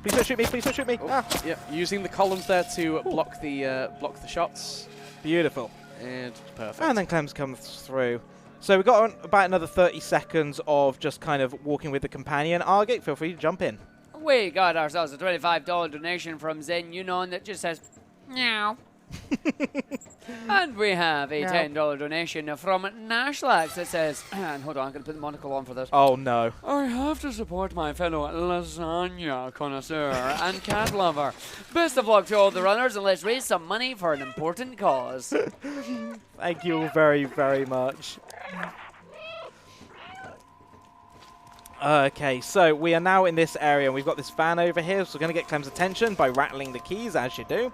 Please don't shoot me. Please don't shoot me. Oh, ah. Yeah. Using the columns there to block the shots. Beautiful. And perfect. And then Clem's comes through. So we've got about another 30 seconds of just kind of walking with the companion. Argate, feel free to jump in. We got ourselves a $25 donation from Zen Yunon that just says, meow. And we have a $10 donation from Nashlax that says, and hold on, I'm going to put the monocle on for this. Oh, no. I have to support my fellow lasagna connoisseur and cat lover. Best of luck to all the runners, and let's raise some money for an important cause. Thank you all very, very much. Okay, so we are now in this area, and we've got this van over here, so we're going to get Clem's attention by rattling the keys, as you do.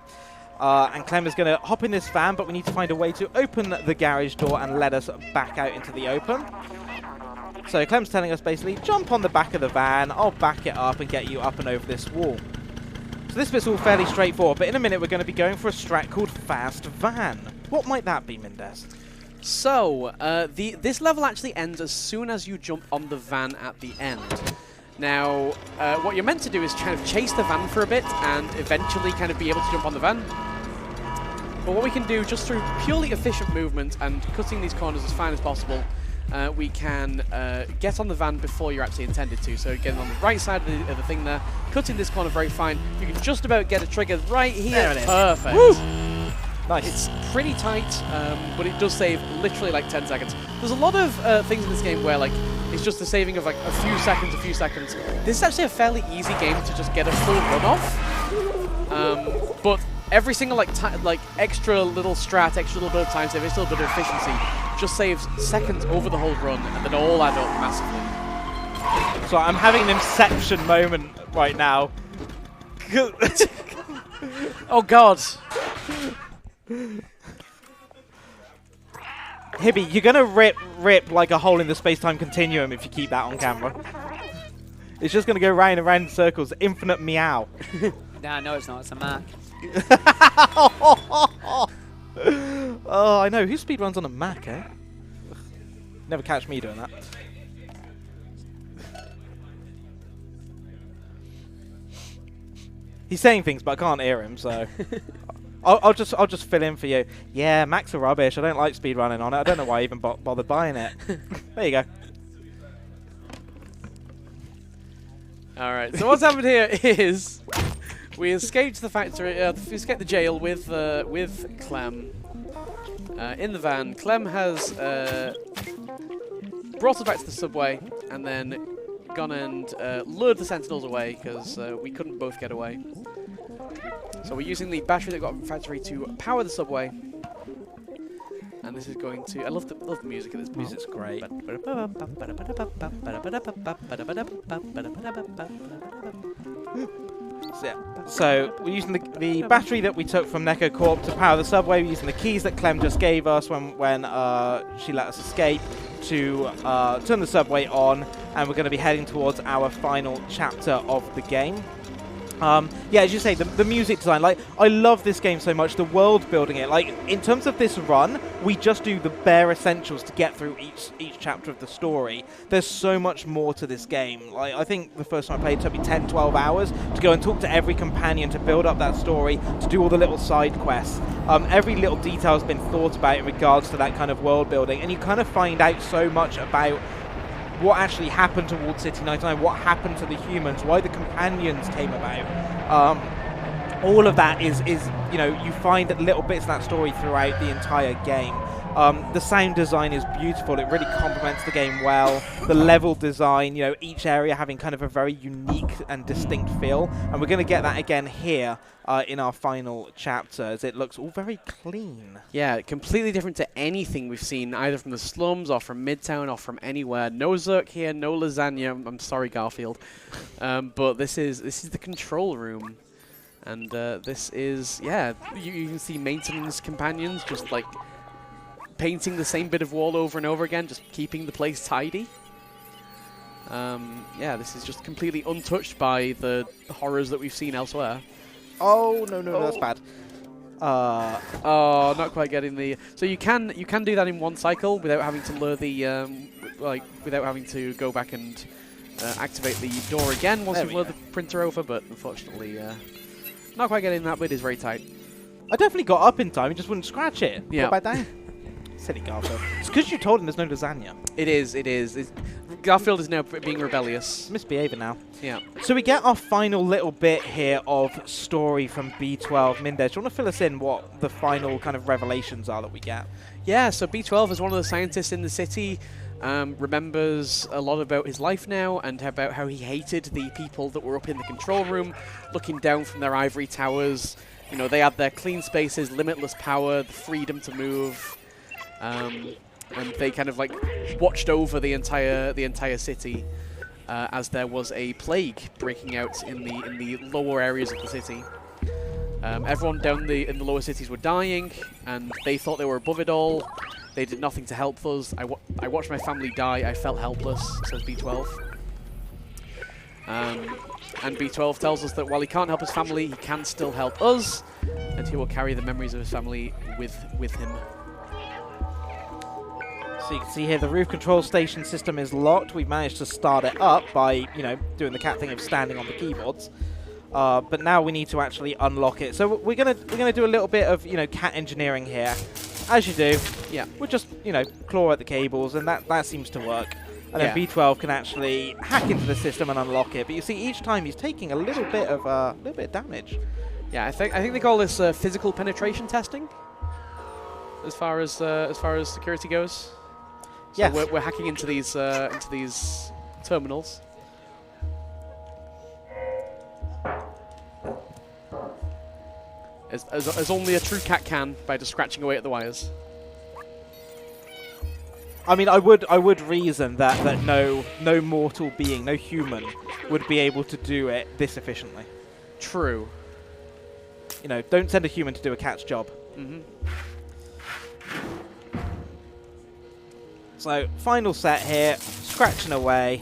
And Clem is going to hop in this van, but we need to find a way to open the garage door and let us back out into the open. So Clem's telling us basically, jump on the back of the van, I'll back it up and get you up and over this wall. So this bit's all fairly straightforward, but in a minute we're going to be going for a strat called Fast Van. What might that be, Mindes? So, this level actually ends as soon as you jump on the van at the end. Now, what you're meant to do is kind of chase the van for a bit and eventually kind of be able to jump on the van. But what we can do, just through purely efficient movement and cutting these corners as fine as possible, we can get on the van before you're actually intended to. So getting on the right side of the thing there, cutting this corner very fine. You can just about get a trigger right here. There it is. Perfect. Woo! Nice. It's pretty tight, but it does save literally like 10 seconds. There's a lot of things in this game where like it's just the saving of like a few seconds. This is actually a fairly easy game to just get a full run off. But every single like extra little strat, extra little bit of time save, extra little bit of efficiency just saves seconds over the whole run, and then all add up massively. So I'm having an inception moment right now. Oh God. Hibby, you're gonna rip like a hole in the space-time continuum if you keep that on camera. It's just gonna go round and round in circles. Infinite meow. Nah, no, it's not. It's a Mac. Oh, I know. Who speedruns on a Mac, eh? Never catch me doing that. He's saying things, but I can't hear him, so I'll just fill in for you. Yeah, Macs are rubbish. I don't like speedrunning on it. I don't know why I even bothered buying it. There you go. All right. So what's happened here is we escaped the factory. We escaped the jail with Clem in the van. Clem has brought us back to the subway and then gone and lured the Sentinels away because we couldn't both get away. So we're using the battery that got from the factory to power the subway. And this is going to... I love the music of this part. Music's great. So we're using the battery that we took from Neko Corp to power the subway. We're using the keys that Clem just gave us when she let us escape to turn the subway on, and we're going to be heading towards our final chapter of the game. Yeah, as you say, the music design, like, I love this game so much, the world building it. Like, in terms of this run, we just do the bare essentials to get through each chapter of the story. There's so much more to this game. Like, I think the first time I played it took me 10, 12 hours to go and talk to every companion, to build up that story, to do all the little side quests. Every little detail has been thought about in regards to that kind of world building, and you kind of find out so much about what actually happened towards City 99, what happened to the humans, why the companions came about. All of that is, you know, you find little bits of that story throughout the entire game. The sound design is beautiful. It really complements the game well. The level design, you know, each area having kind of a very unique and distinct feel. And we're going to get that again here in our final chapter, as it looks all very clean. Yeah, completely different to anything we've seen, either from the slums or from Midtown or from anywhere. No Zerk here, no lasagna. I'm sorry, Garfield. But this is the control room. And this is, yeah, you can see maintenance companions just like painting the same bit of wall over and over again, just keeping the place tidy. Yeah, this is just completely untouched by the horrors that we've seen elsewhere. Oh, no, that's bad. Oh, not quite getting the... So you can do that in one cycle without having to lure the... without having to go back and activate the door again once you've lured the printer over, but unfortunately, not quite getting that bit is very tight. I definitely got up in time, he just wouldn't scratch it. Yeah. Got back down. Silly Garfield. It's because you told him there's no lasagna. It is. Garfield is now being rebellious. Misbehaving now. Yeah. So we get our final little bit here of story from B12. Mindez, do you want to fill us in what the final kind of revelations are that we get? Yeah, so B12 is one of the scientists in the city. Remembers a lot about his life now and about how he hated the people that were up in the control room, looking down from their ivory towers. You know, they had their clean spaces, limitless power, the freedom to move. And they kind of like watched over the entire city as there was a plague breaking out in the lower areas of the city. Everyone down in the lower cities were dying, and they thought they were above it all. They did nothing to help us. I watched my family die. I felt helpless, says B12. And B12 tells us that while he can't help his family, he can still help us, and he will carry the memories of his family with him. So you can see here the roof control station system is locked. We've managed to start it up by, you know, doing the cat thing of standing on the keyboards. But now we need to actually unlock it. So we're gonna do a little bit of, you know, cat engineering here. As you do. Yeah. We'll just, you know, claw at the cables, and that seems to work. And then B12 can actually hack into the system and unlock it. But you see, each time he's taking a little bit of damage. Yeah, I think they call this physical penetration testing. As far as security goes. So yes. we're hacking into these terminals. As only a true cat can, by just scratching away at the wires. I mean, I would reason that no mortal being, no human, would be able to do it this efficiently. True. You know, don't send a human to do a cat's job. Mm-hmm. So, final set here, scratching away.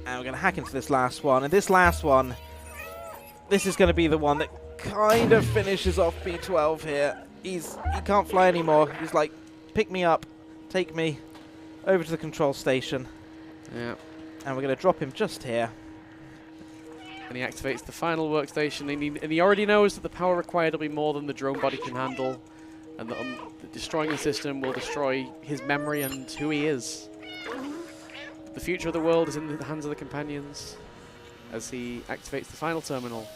And we're going to hack into this last one. And this last one, this is going to be the one that kind of finishes off B12 here. He can't fly anymore. He's like, pick me up, take me over to the control station. Yeah. And we're going to drop him just here. And he activates the final workstation, and he already knows that the power required will be more than the drone body can handle, and that destroying the system will destroy his memory and who he is. The future of the world is in the hands of the companions as he activates the final terminal.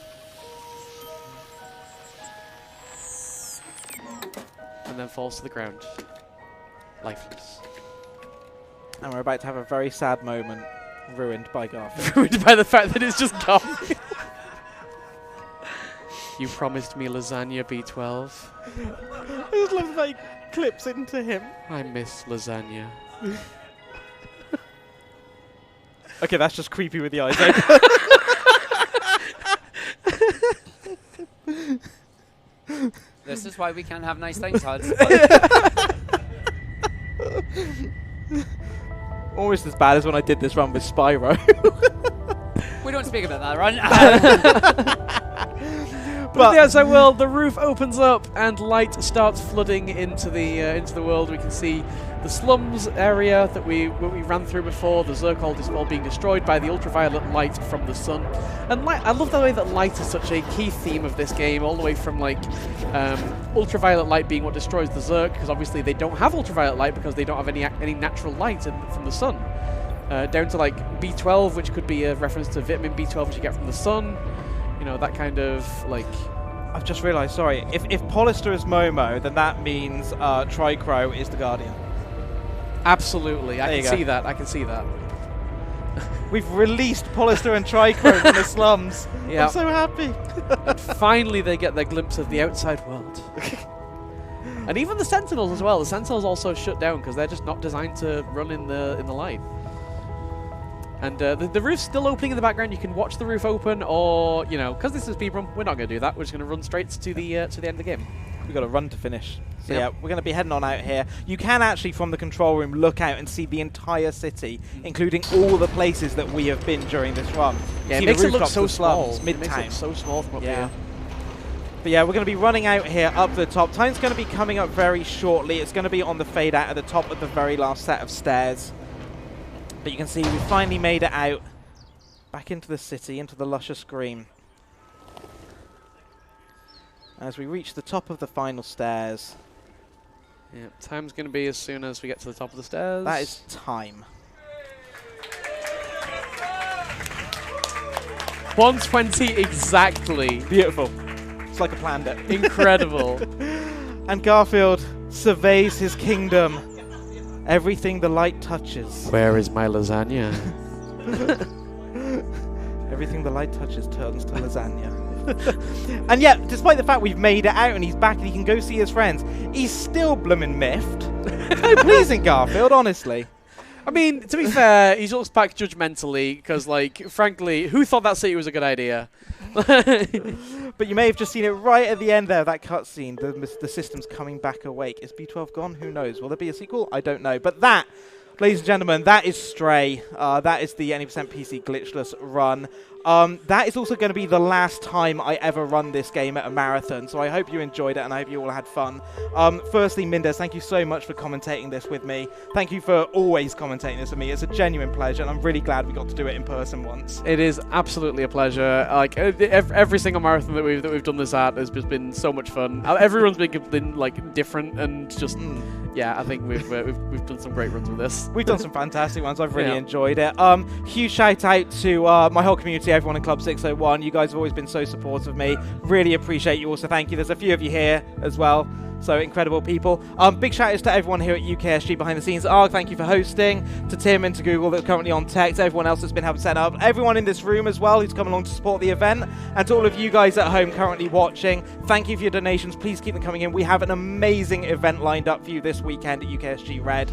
And then falls to the ground, lifeless. And we're about to have a very sad moment, ruined by Garfield. Ruined by the fact that it's just gone. You promised me lasagna, B12. I just love that he clips into him. I miss lasagna. Okay, that's just creepy with the eyes open. This is why we can't have nice things, Huds. Almost as bad as when I did this run with Spyro. We don't speak about that run. But in the outside world, the roof opens up and light starts flooding into the world. We can see the slums area that we ran through before. The Zircon is all being destroyed by the ultraviolet light from the sun. And I love the way that light is such a key theme of this game, all the way from like ultraviolet light being what destroys the Zerg, because obviously they don't have ultraviolet light because they don't have any natural light from the sun. Down to like B12, which could be a reference to vitamin B12 which you get from the sun. You know, that kind of like... I've just realised, sorry, if Polister is Momo, then that means Tricro is the Guardian. Absolutely, I can see that. We've released Polister and Tricro from the slums. Yep. I'm so happy. And finally they get their glimpse of the outside world. And even the Sentinels as well. The Sentinels also shut down because they're just not designed to run in the light. And the roof's still opening in the background. You can watch the roof open, or, you know, because this is speedrun, we're not going to do that. We're just going to run straight to the end of the game. We've got to run to finish. So Yep. yeah, we're going to be heading on out here. You can actually, from the control room, look out and see the entire city, including all the places that we have been during this run. Yeah, See it makes the it look rooftops, so the small. slums, It makes it Midtown. look so small from up Yeah. here. But yeah, we're going to be running out here up to the top. Time's going to be coming up very shortly. It's going to be on the fade out at the top of the very last set of stairs. But you can see we've finally made it out. Back into the city, into the luscious green. As we reach the top of the final stairs. Yeah, time's going to be as soon as we get to the top of the stairs. That is time. 1:20 exactly. Beautiful. It's like I planned it. Incredible. And Garfield surveys his kingdom. Everything the light touches. Where is my lasagna? Everything the light touches turns to lasagna. And yet, despite the fact we've made it out and he's back and he can go see his friends, he's still bloomin' miffed. How pleasing, Garfield, honestly. I mean, to be fair, he looks back judgmentally because, like, frankly, who thought that city was a good idea? But you may have just seen it right at the end there, that cutscene. The system's coming back awake. Is B12 gone? Who knows? Will there be a sequel? I don't know. But that, ladies and gentlemen, that is Stray. That is the any % PC Glitchless run. That is also going to be the last time I ever run this game at a marathon, so I hope you enjoyed it and I hope you all had fun. Firstly, Mindes, thank you so much for commentating this with me. Thank you for always commentating this with me. It's a genuine pleasure, and I'm really glad we got to do it in person once. It is absolutely a pleasure. Like every single marathon that we've done this at has just been so much fun. Everyone's been like different and just yeah. I think we've done some great runs with this. We've done some fantastic ones. I've really Yeah. enjoyed it. Huge shout out to my whole community, everyone in Club 601. You guys have always been so supportive of me. Really appreciate you all, so thank you. There's a few of you here as well. So incredible people. Big shout outs to everyone here at UKSG behind the scenes. Arg, thank you for hosting. To Tim and to Google that's currently on tech. To everyone else that's been helping set up. Everyone in this room as well who's come along to support the event. And to all of you guys at home currently watching, thank you for your donations. Please keep them coming in. We have an amazing event lined up for you this weekend at UKSG Red.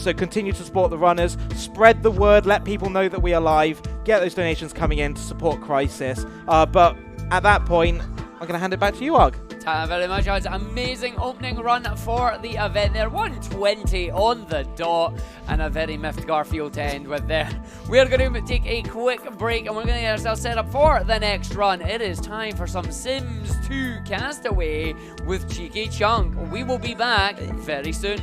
So continue to support the runners. Spread the word. Let people know that we are live. Get those donations coming in to support Crisis. But at that point, I'm going to hand it back to you, Arg. Thank you very much. It's an amazing opening run for the event there. 1:20 on the dot, and a very miffed Garfield to end with there. We're going to take a quick break, and we're going to get ourselves set up for the next run. It is time for some Sims 2 Castaway with Cheeky Chunk. We will be back very soon.